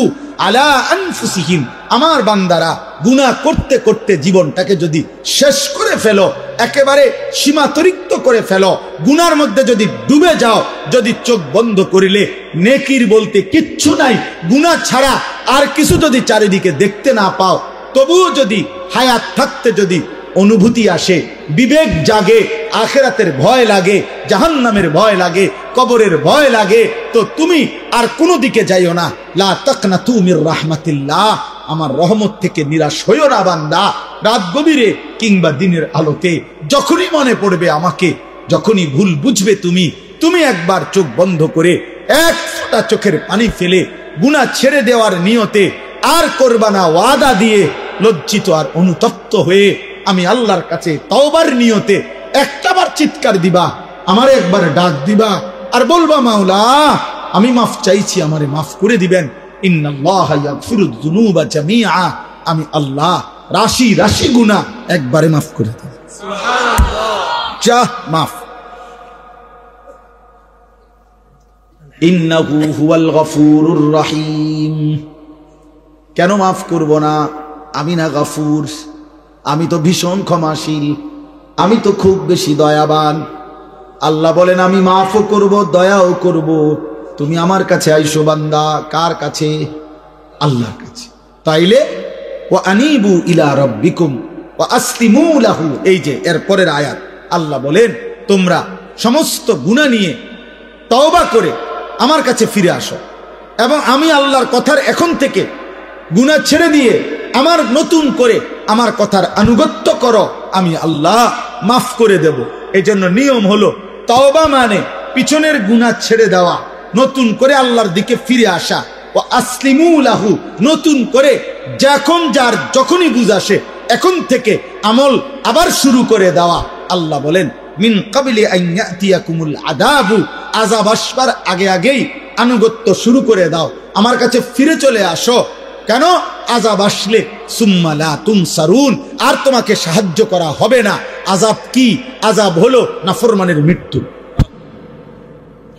S1: আলা আনফুসিহিম, আমার বান্দারা গুনাহ করতে করতে জীবনটাকে যদি শেষ করে ফেলো, একেবারে সীমাতরিক্ত করে ফেলো, গুনার মধ্যে যদি ডুবে যাও, যদি চোখ বন্ধ করিলে নেকির বলতে কিচ্ছু নাই, গুনাহ ছাড়া আর কিছু যদি চারিদিকে দেখতে না পাও, তবুও যদি হায়াত থাকতে যদি অনুভূতি আসে, বিবেক জাগে, আখিরাতের ভয় লাগে, জাহান্নামের ভয় লাগে, কবরের ভয় লাগে, তো তুমি আর কোনো দিকে যাইও না। লা তাকনাতু মির রাহমাতিল্লাহ, আমার রহমত থেকে নিরাশ হইও না বান্দা। রাত গভীরে কিংবা দিনের আলোতে যখনই মনে পড়বে আমাকে, যখনই ভুল বুঝবে তুমি একবার চোখ বন্ধ করে এক ফোঁটা চোখের পানি ফেলে গুনাহ ছেড়ে দেওয়ার নিয়তে আর করবা না ওয়াদা দিয়ে, লজ্জিত আর অনুতপ্ত হয়ে আমি আল্লাহর কাছে তওবার নিয়তে একটাবার চিৎকার দিবা, আমারে একবার ডাক দিবা আর বলবা, মাওলা আমি মাফ চাইছি, আমারে মাফ করে দিবেন। ইন্নাল্লাহা ইয়াগফিরুয যুনুবা জামিআ, আমি আল্লাহ রাশি রাশি গুনাহ একবারে মাফ করে দেব। সুবহানাল্লাহ, যা মাফ। ইন্নাহু হুয়াল গফুরুর রহিম। কেন মাফ করব না? আমি না গফুর? আমি তো ভীষণ ক্ষমাশীল, আমি তো খুব বেশি দয়াবান। আল্লাহ বলেন আমি মাফও করব, দয়াও করব। তুমি আমার কাছে আইসো বান্দা। কার কাছে? আল্লাহর কাছে। তাইলে ওয়া আনিবু ইলা রাব্বিকুম ওয়া আসলিমু লাহু, এই যে এর পরের আয়াত, আল্লাহ বলেন তোমরা সমস্ত গুনাহ নিয়ে তওবা করে আমার কাছে ফিরে আসো, এবং আমি আল্লাহর কথার এখন থেকে গুনাহ ছেড়ে দিয়ে আমার নতুন করে আমার কথার আনুগত্য করো, আমি আল্লাহ মাফ করে দেব। এই জন্য নিয়ম হলো তওবা মানে পিছনের গুনাহ ছেড়ে দেওয়া, নতুন করে আল্লাহর দিকে ফিরে আসা। ও আসলিমু লাহু, নতুন করে যখন যার যখনই বুঝ আসে এখন থেকে আমল আবার শুরু করে দেওয়া। আল্লাহ বলেন মিন ক্বাবলি আন ইয়াতিয়াকুমুল আযাবু, আযাব আসবার আগে আগেই আনুগত্য শুরু করে দাও, আমার কাছে ফিরে চলে আসো। কেন? আযাব আসলে সুম্মা লা তুনসারুন, আর তোমাকে সাহায্য করা হবে না। আযাব কি? আযাব হলো নাফরমানের মৃত্যু।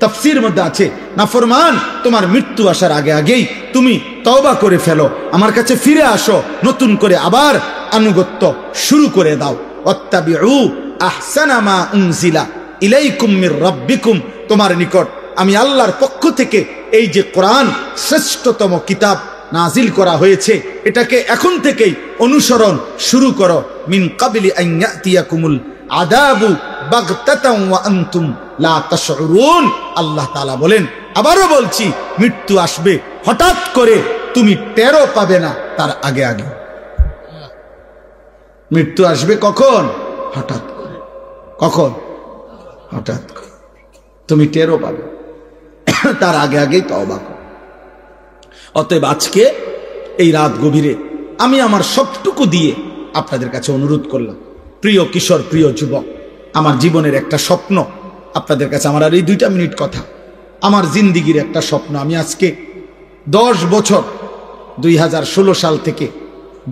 S1: তাফসীর মধ্যে আছে নাফরমান তোমার মৃত্যু আসার আগে আগেই তুমি তওবা করে ফেলো, আমার কাছে ফিরে আসো, নতুন করে আবার আনুগত্য শুরু করে দাও। ওয়াত্তাবিউ আহসানা মা উনজিলা ইলাইকুম মির রাব্বিকুম, তোমার নিকট আমি আল্লাহর পক্ষ থেকে এই যে কোরআন শ্রেষ্ঠতম কিতাব নাজিল করা হয়েছে, এটাকে এখন থেকেই অনুসরণ শুরু করো। মিন ক্বাবলি আন ইয়াতিয়াকুমুল আযাবু বাগতাতান ওয়া আনতুম লা তাশউরুন, আল্লাহ তাআলা বলেন, আবারও বলছি, মৃত্যু আসবে হঠাৎ করে, তুমি টেরও পাবে না তার আগে আগে। মৃত্যু আসবে কখন? হঠাৎ করে। কখন? হঠাৎ করে, তুমি টেরও পাবে, তার আগে আগেই তওবা করো। অতএব আজকে এই রাত গভীরে আমি আমার সবটুকু দিয়ে আপনাদের কাছে অনুরোধ করলাম, প্রিয় কিশোর, প্রিয় যুবক, আমার জীবনের একটা স্বপ্ন, আপনাদের কাছে আমার আর এই 2 মিনিট কথা। আমার জিন্দিগির একটা স্বপ্ন, আমি আজকে 10 বছর 2016 সাল থেকে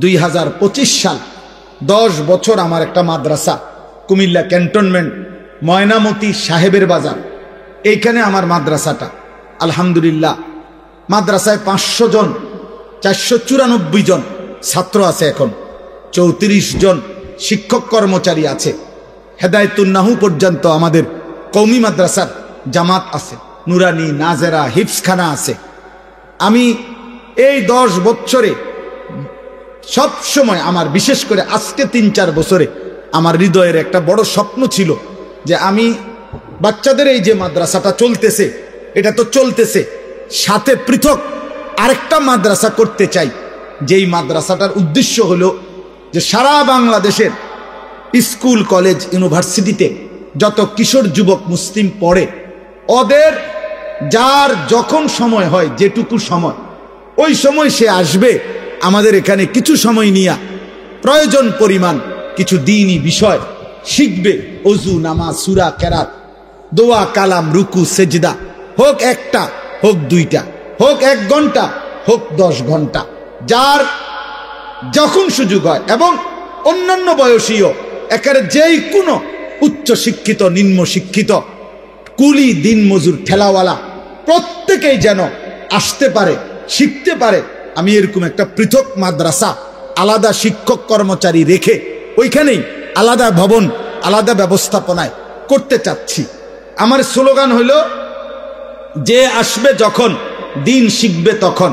S1: 2025 সাল 10 বছর আমার একটা মাদ্রাসা কুমিল্লা ক্যান্টনমেন্ট ময়নামতি সাহেবের বাজার, এইখানে আমার মাদ্রাসাটা। আলহামদুলিল্লাহ মাদ্রাসায় 500 জন 494 জন ছাত্র আছে, এখন 34 জন শিক্ষক কর্মচারী আছে। হেদায়েতুন্নাহু পর্যন্ত আমাদের কওমি মাদ্রাসার জামাত আছে, নুরানি, নাজেরা, হিফজখানা আছে। আমি এই 10 বছরে সব সময় আমার, বিশেষ করে আজকে 3-4 বছরে আমার হৃদয়ের একটা বড় স্বপ্ন ছিল যে আমি বাচ্চাদের এই যে মাদ্রাসাটা চলতেছে, এটা তো চলতেছে, সাথে পৃথক আরেকটা মাদ্রাসা করতে চাই, যেই মাদ্রাসাটার উদ্দেশ্য হলো যে সারা বাংলাদেশের স্কুল, কলেজ, ইউনিভার্সিটিতে যত কিশোর যুবক মুসলিম পড়ে, ওদের যার যখন সময় হয়, যেটুকু সময়, ওই সময় সে আসবে আমাদের এখানে, কিছু সময় নিয়ে প্রয়োজন পরিমাণ কিছু দ্বীনি বিষয় শিখবে। ওযু, নামাজ, সূরা, কেরাত, দোয়া, কালাম, রুকু, সেজদা, হোক একটা, হোক 2টা, হোক 1 ঘন্টা, হোক 10 ঘন্টা, যার যখন সুযোগ হয়। এবং অন্যান্য বয়সীও একেবারে যেই কোনো উচ্চ শিক্ষিত, নিম্ন শিক্ষিত, কুলি, দিন মজুর, ঠেলাওয়ালা, প্রত্যেকেই যেন আসতে পারে, শিখতে পারে। আমি এরকম একটা পৃথক মাদ্রাসা আলাদা শিক্ষক কর্মচারী রেখে ওইখানেই আলাদা ভবন, আলাদা ব্যবস্থাপনায় করতে চাচ্ছি। আমার স্লোগান হইল, যে আসবে যখন, দিন শিখবে তখন,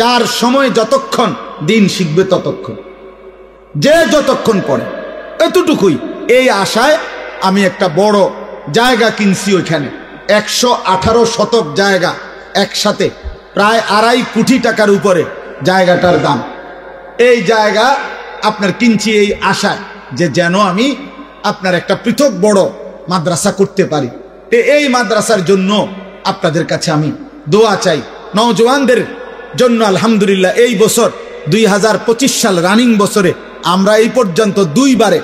S1: যার সময় যতক্ষণ, দিন শিখবে ততক্ষণ, যে যতক্ষণ পড়ে, এতটুকুই। এই আশায় আমি একটা বড় জায়গা কিনছি, ওইখানে 118 শতক জায়গা, একসাথে প্রায় 2.5 কোটি টাকার উপরে জায়গাটার দাম। এই জায়গা আপনার কিনছি এই আশায় যে যেন আমি আপনার একটা পৃথক বড় মাদ্রাসা করতে পারি। এই মাদ্রাসার জন্য আপনাদের কাছে আমি দোয়া চাই, নওজওয়ানদের জন্য। আলহামদুলিল্লাহ এই বছর 2025 সাল রানিং বছরে আমরা এই পর্যন্ত 2 বারে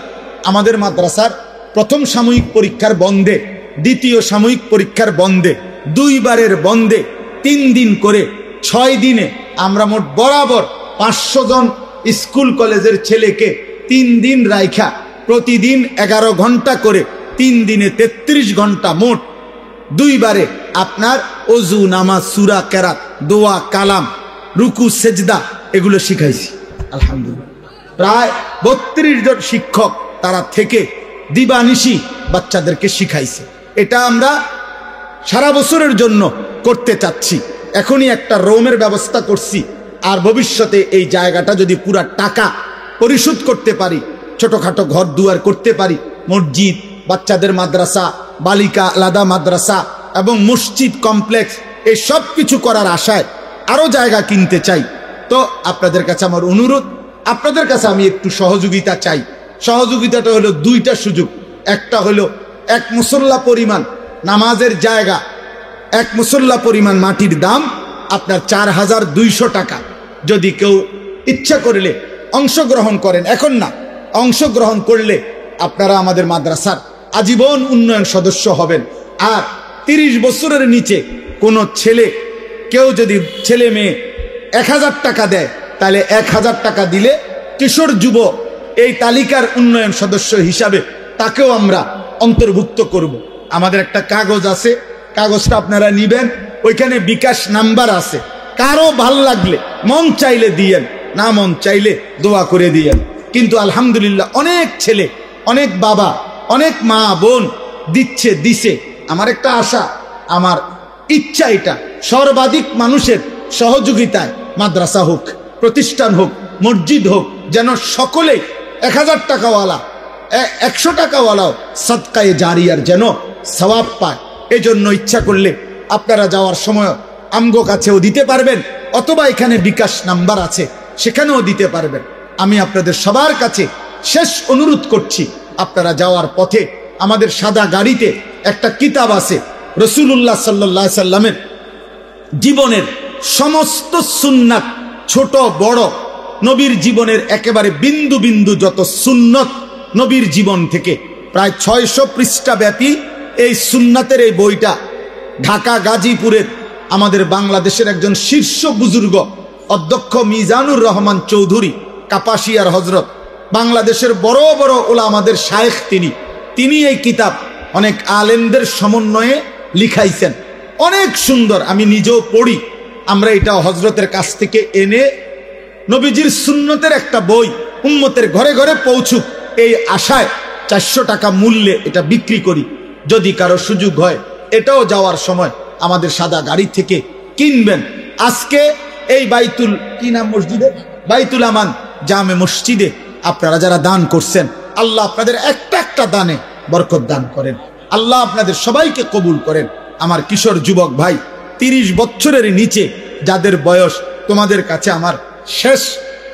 S1: আমাদের মাদ্রাসার প্রথম সাময়িক পরীক্ষার বন্ধে, দ্বিতীয় সাময়িক পরীক্ষার বন্ধে, 2 বারের বন্ধে 3 দিন করে 6 দিনে আমরা মোট বরাবর 500 জন স্কুল কলেজের ছেলেকে 3 দিন রাইখা প্রতিদিন 11 ঘন্টা করে 3 দিনে 33 ঘন্টা, মোট 2 বারে আপনার ওযু, নামাজ, সূরা, কেরাত, দোয়া, কালাম, রুকু, সেজদা এগুলো শিখাইছি। আলহামদুলিল্লাহ প্রায় 32 জন শিক্ষক তারা থেকে দিবানিশি বাচ্চাদেরকে শিখাইছে। এটা আমরা সারা বছরের জন্য করতে চাচ্ছি। এখনই একটা রুমের ব্যবস্থা করছি, আর ভবিষ্যতে এই জায়গাটা যদি পুরা টাকা পরিশোধ করতে পারি, ছোটখাটো ঘর দুয়ার করতে পারি, মসজিদ, বাচ্চাদের মাদ্রাসা, বালিকা আলাদা মাদ্রাসা এবং মসজিদ কমপ্লেক্স, এই সব কিছু করার আশায় আরো জায়গা কিনতে চাই। তো আপনাদের কাছে আমার অনুরোধ, আপনাদের কাছে আমি একটু সহযোগিতা চাই। সহযোগিতাটা হলো 2টা সুযোগ। একটা হলো 1 মুসল্লা পরিমাণ নামাজের জায়গা, 1 মুসল্লা পরিমাণ মাটির দাম আপনার 4200 টাকা। যদি কেউ ইচ্ছা করলে অংশগ্রহণ করেন, এখন না, অংশগ্রহণ করলে আপনারা আমাদের মাদ্রাসার আজীবন উন্নয়ন সদস্য হবেন। আর 30 বছরের নিচে কোনো ছেলে, কেউ যদি ছেলে মেয়ে 1000 টাকা দেয়, তাহলে 1000 টাকা দিলে কিশোর যুব এই তালিকার উন্নয়ন সদস্য হিসাবে তাকেও আমরা অন্তর্ভুক্ত করব। আমাদের একটা কাগজ আছে, কাগজটা আপনারা নিবেন, ওইখানে বিকাশ নাম্বার আছে। কারো ভাল লাগলে মন চাইলে দিয়েন, না মন চাইলে দোয়া করে দিয়েন। কিন্তু আলহামদুলিল্লাহ অনেক ছেলে, অনেক বাবা, অনেক মা বোন দিছে। আমার একটা আশা, আমার ইচ্ছা, এটা সর্বাধিক মানুষের সহযোগিতায় মাদ্রাসা হোক, প্রতিষ্ঠান হোক, মসজিদ হোক, যেন সকলে 1000 টাকাওয়ালা, 100 টাকাওয়ালাও সাদকায়ে জারিয়ার যেন সওয়াব পায়। এজন্য ইচ্ছা করলে আপনারা যাওয়ার সময় আমগো কাছেও দিতে পারবেন, অথবা এখানে বিকাশ নাম্বার আছে, সেখানেও দিতে পারবেন। আমি আপনাদের সবার কাছে শেষ অনুরোধ করছি, আপনারা যাওয়ার পথে আমাদের সাদা গাড়িতে একটা কিতাব আছে, রাসূলুল্লাহ সাল্লাল্লাহু আলাইহি সাল্লামের জীবনের সমস্ত সুন্নাত, ছোট বড়, নবীর জীবনের একেবারে বিন্দু বিন্দু যত সুন্নত নবীর জীবন থেকে, প্রায় 600 পৃষ্ঠা ব্যাপী এই সুন্নাতের এই বইটা ঢাকা গাজীপুরের আমাদের বাংলাদেশের একজন শীর্ষ বুজুর্গ অধ্যক্ষ মিজানুর রহমান চৌধুরী কাপাসিয়ার হজরত, বাংলাদেশের বড় বড় ওলামাদের শায়েখ তিনি এই কিতাব অনেক আলেমদের সমন্বয়ে লিখাইছেন। অনেক সুন্দর, আমি নিজেও পড়ি। আমরা এটা হজরতের কাছ থেকে এনে নবীজির সুন্নতের একটা বই উম্মতের ঘরে ঘরে পৌঁছুক এই আশায় 400 টাকা মূল্যে এটা বিক্রি করি। যদি কারো সুযোগ হয় এটাও যাওয়ার সময় আমাদের সাদা গাড়ি থেকে কিনবেন। আজকে এই বাইতুল কি নাম মসজিদে, বাইতুল আমান জামে মসজিদে আপনারা যারা দান করছেন, আল্লাহ আপনাদের একটা একটা দানে বরকত দান করেন। আল্লাহ আপনাদের সবাইকে কবুল করেন। আমার কিশোর যুবক ভাই, 30 বছরের নিচে যাদের বয়স, তোমাদের কাছে আমার শেষ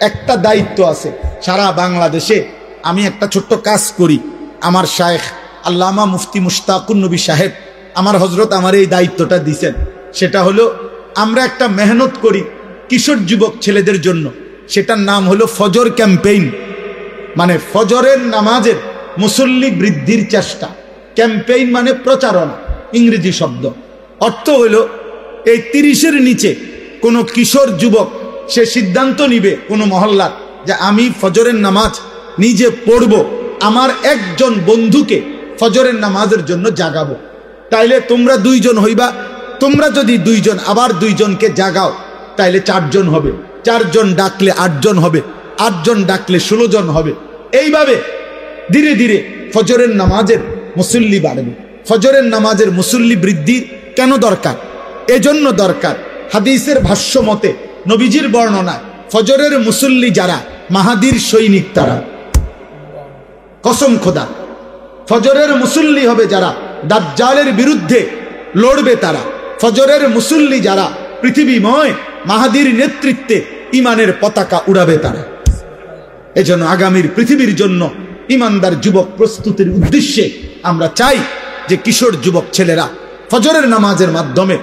S1: একটা দায়িত্ব আছে। সারা বাংলাদেশে আমি একটা ছোট্ট কাজ করি। আমার শায়েখ আল্লামা মুফতি মুশতাকুন নবী সাহেব আমার হজরত আমার এই দায়িত্বটা দিয়েছেন। সেটা হলো আমরা একটা মেহনত করি কিশোর যুবক ছেলেদের জন্য। সেটার নাম হলো ফজর ক্যাম্পেইন, মানে ফজরের নামাজের মুসল্লি বৃদ্ধির চেষ্টা। ক্যাম্পেইন মানে প্রচারণা, ইংরেজি শব্দ। অর্থ হলো এই 30-এর নিচে কোনো কিশোর যুবক সে সিদ্ধান্ত নিবে কোনো মহল্লার যে আমি ফজরের নামাজ নিজে পড়ব, আমার একজন বন্ধুকে ফজরের নামাজের জন্য জাগাবো। তাইলে তোমরা 2 জন হইবা, তোমরা যদি 2 জন আবার 2 জনকে জাগাও তাইলে 4 জন হবে, 4 জন ডাকলে 8 জন হবে, 8 জন ডাকলে 16 জন হবে। এইভাবে ধীরে ধীরে ফজরের নামাজের মুসল্লি বাড়বে। ফজরের নামাজের মুসল্লি বৃদ্ধি কেন দরকার? এজন্য দরকার, হাদিসের ভাষ্য মতে নবীজির বর্ণনায় ফজরের মুসল্লি যারা মাহাদির সৈনিক তারা, কসম খোদা, ফজরের মুসল্লি হবে যারা দাজ্জালের বিরুদ্ধে লড়বে তারা। ফজরের মুসল্লি যারা পৃথিবীময় মাহাদির নেতৃত্বে ইমানের পতাকা উড়াবে তারা। এজন্য আগামীর পৃথিবীর জন্য ইমানদার যুবক প্রস্তুতির উদ্দেশ্যে আমরা চাই যে কিশোর যুবক ছেলেরা ফজরের নামাজের মাধ্যমে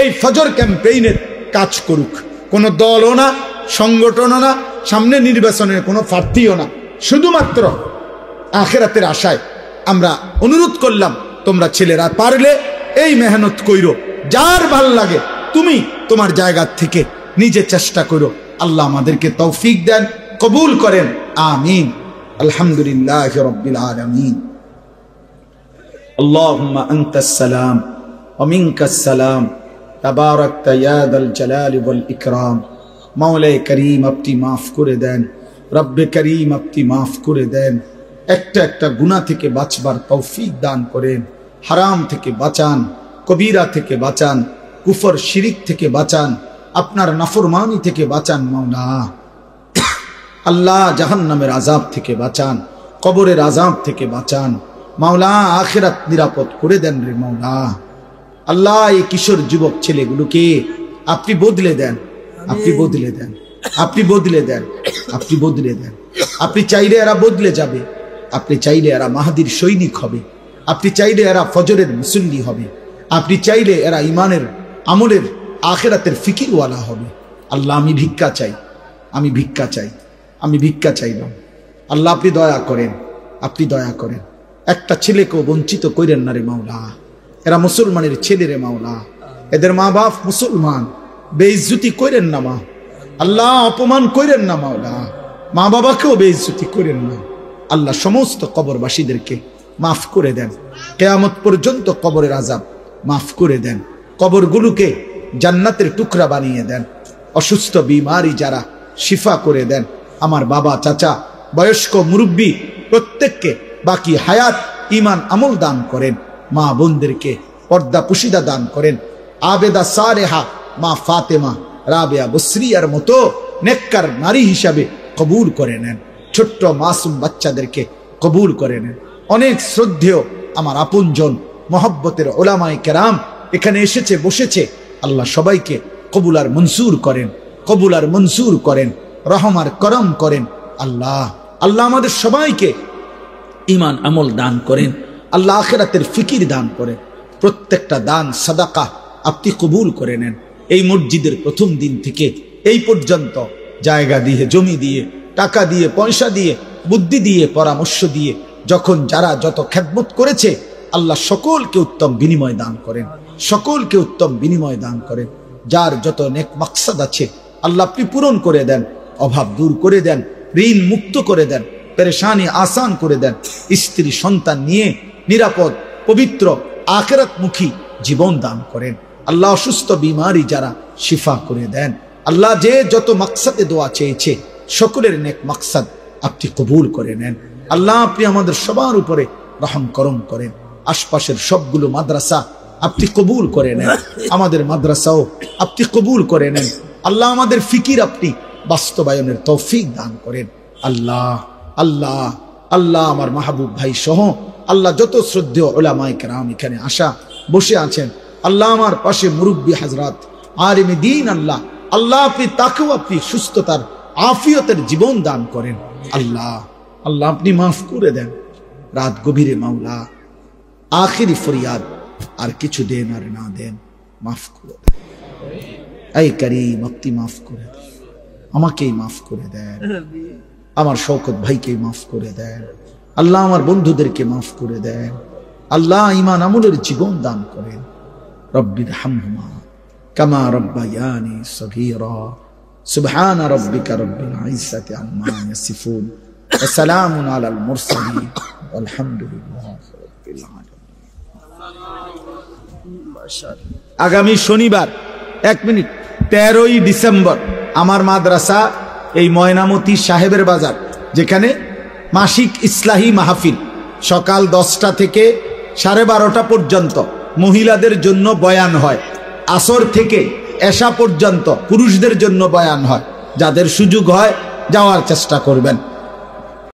S1: এই ফজর ক্যাম্পেইনের কাজ করুক। কোনো দলও না, সংগঠনও না, সামনে নির্বাচনের কোনো প্রার্থীও না, শুধুমাত্র আখিরাতের আশায় আমরা অনুরোধ করলাম তোমরা ছেলেরা পারলে এই মেহনত কইরো। যার ভাল লাগে তুমি তোমার জায়গা থেকে নিজে চেষ্টা করো। আল্লাহ আমাদেরকে তৌফিক দেন, কবুল করেন, আমিন। আলহামদুলিল্লাহি রাব্বিল আলামিন। আল্লাহুম্মা আনতাস সালাম ওয়া মিনকাস সালাম, তাবারাকতা ইয়া যাল জালালি ওয়াল ইকরাম। মাওলায়ে করিম আপনি মাফ করে দেন, রব্বে করিম আপনি মাফ করে দেন। একটা একটা গুনাহ থেকে বাঁচবার তৌফিক দান করেন। হারাম থেকে বাঁচান, কবিরা থেকে বাঁচান, কুফর শিরিক থেকে বাঁচান, আপনার নাফরমানি থেকে বাঁচান মাওলা। আল্লাহ জাহান্নামের আযাব থেকে বাঁচান, কবরের আযাব থেকে বাঁচান মাওলা। আখিরাত নিরাপদ করে দেন রে মাওলা। আল্লাহ এই কিশোর যুবক ছেলেগুলোকে আপনি বদলে দেন, আপনি বদলে দেন, আপনি বদলে দেন, আপনি বদলে দেন। আপনি চাইলে এরা বদলে যাবে, আপনি চাইলে এরা মাহাদির সৈনিক হবে, আপনি চাইলে এরা ফজরের মুসল্লি হবে, আপনি চাইলে এরা ইমানের আমলের আখিরাতের ফিকিরওয়ালা হবে। আল্লাহ আমি ভিক্ষা চাই, আমি ভিক্ষা চাই, আমি ভিক্ষা চাইলাম। আল্লাহ আপনি দয়া করেন, আপনি দয়া করেন। একটা ছেলেকেও বঞ্চিত করেন না রে মাওলা। এরা মুসলমানের ছেলে রে মাওলা, এদের মা বাপ মুসলমান, বেইজ্জতি করেন না মা আল্লাহ, অপমান করেন না মাওলা। মা বাবাকেও বেইজ্জতি করেন না আল্লাহ। সমস্ত কবরবাসীদেরকে মাফ করে দেন, কিয়ামত পর্যন্ত কবরের আযাব মাফ করে দেন, কবরগুলোকে জান্নাতের টুকরা বানিয়ে দেন। অসুস্থ বিমারি যারা শিফা করে দেন। আমার বাবা, চাচা, বয়স্ক মুরব্বী প্রত্যেককে বাকি হায়াত ইমান আমল দান করেন। মা বোনদেরকে পর্দা পুশিদা দান করেন। আবেদা সারেহা মা ফাতেমা রাবেয়া বসরিয়ার মতো নেককার নারী হিসাবে কবুল করে নেন। ছোট্ট মাসুম বাচ্চাদেরকে কবুল করে নেন। অনেক শ্রদ্ধেয় আমার আপনজন মহব্বতের ওলামায়ে কেরাম এখানে এসেছে, বসেছে। আল্লাহ সবাইকে কবুল আর মনসুর করেন, কবুল আর মনসুর করেন, রহম আর করম করেন। আল্লাহ আল্লাহ আমাদের সবাইকে ইমান আমল দান করেন। আল্লাহ আখিরাতের ফিকির দান করেন। প্রত্যেকটা দান সাদাকা আপনি কবুল করে নেন। এই মসজিদের প্রথম দিন থেকে এই পর্যন্ত জায়গা দিয়ে, জমি দিয়ে, টাকা দিয়ে, পয়সা দিয়ে, বুদ্ধি দিয়ে, পরামর্শ দিয়ে, যখন যারা যত খেদমত করেছে আল্লাহ সকলকে উত্তম বিনিময় দান করেন, সকলকে উত্তম বিনিময় দান করেন। যার যত নেক মাকসাদ আছে আল্লাহ আপনি পূরণ করে দেন, অভাব দূর করে দেন, ঋণ মুক্ত করে দেন, পেরেশানি আসান করে দেন। স্ত্রী সন্তান নিয়ে নিরাপদ পবিত্র আখিরাতমুখী জীবন দান করেন। আল্লাহ অসুস্থ বিমারি যারা শিফা করে দেন। আল্লাহ যে যত মাকসাদে দোয়া চেয়েছে সকলের নেক মাকসাদ আপনি কবুল করে নেন। আল্লাহ আপনি আমাদের সবার উপরে রহম করম করেন। আশপাশের সবগুলো মাদ্রাসা আপনি কবুল করে নেন, আমাদের মাদ্রাসাও আপনি কবুল করে নেন। আল্লাহ আমাদের ফিকির আপনি বাস্তবায়নের তৌফিক দান করেন। আল্লাহ আল্লাহ আল্লাহ আমার মাহবুব ভাই সহ আল্লাহ যত শ্রদ্ধেয় উলামায়ে কেরাম এখানে আসা বসে আছেন, আল্লাহ আমার পাশে মুরব্বী হযরত আলিমে দ্বীন, আল্লাহ আল্লাহ আপনি তাকেও আপনি সুস্থতার আফিয়তের জীবন দান করেন। আল্লাহ আল্লাহ আপনি মাফ করে দেন। রাত গভীরে মাওলা আখিরি ফরিয়াদ, আর কিছু দেন আর না দেন, মাফ করে দেন। এই করিম আপনি মাফ করে দেন, আমাকেই মাফ করে দেন, আমার শওকত ভাইকে মাফ করে দেন। আল্লাহ আমার বন্ধুদেরকে মাফ করে দেন। আল্লাহ ঈমান আমলের জীবন দান করেন। রব্বির হামহুমা কামা রব্বায়ানি সগীরা। সুবহান রাব্বিকা রব্বিল ইজ্জাতি আম্মা ইয়াসিফুন ওয়া সালামুন আলাল মুরসালিন আলহামদুলিল্লাহি রাব্বিল আলামিন। আগামী শনিবার 1 মিনিট 13ই ডিসেম্বর আমার মাদ্রাসা এই ময়নামতি সাহেবের বাজার, যেখানে মাসিক ইসলাহি মাহফিল সকাল 10টা থেকে 12:30 পর্যন্ত মহিলাদের জন্য বয়ান হয়, আসর থেকে এশা পর্যন্ত পুরুষদের জন্য বয়ান হয়। যাদের সুযোগ হয় যাওয়ার চেষ্টা করবেন।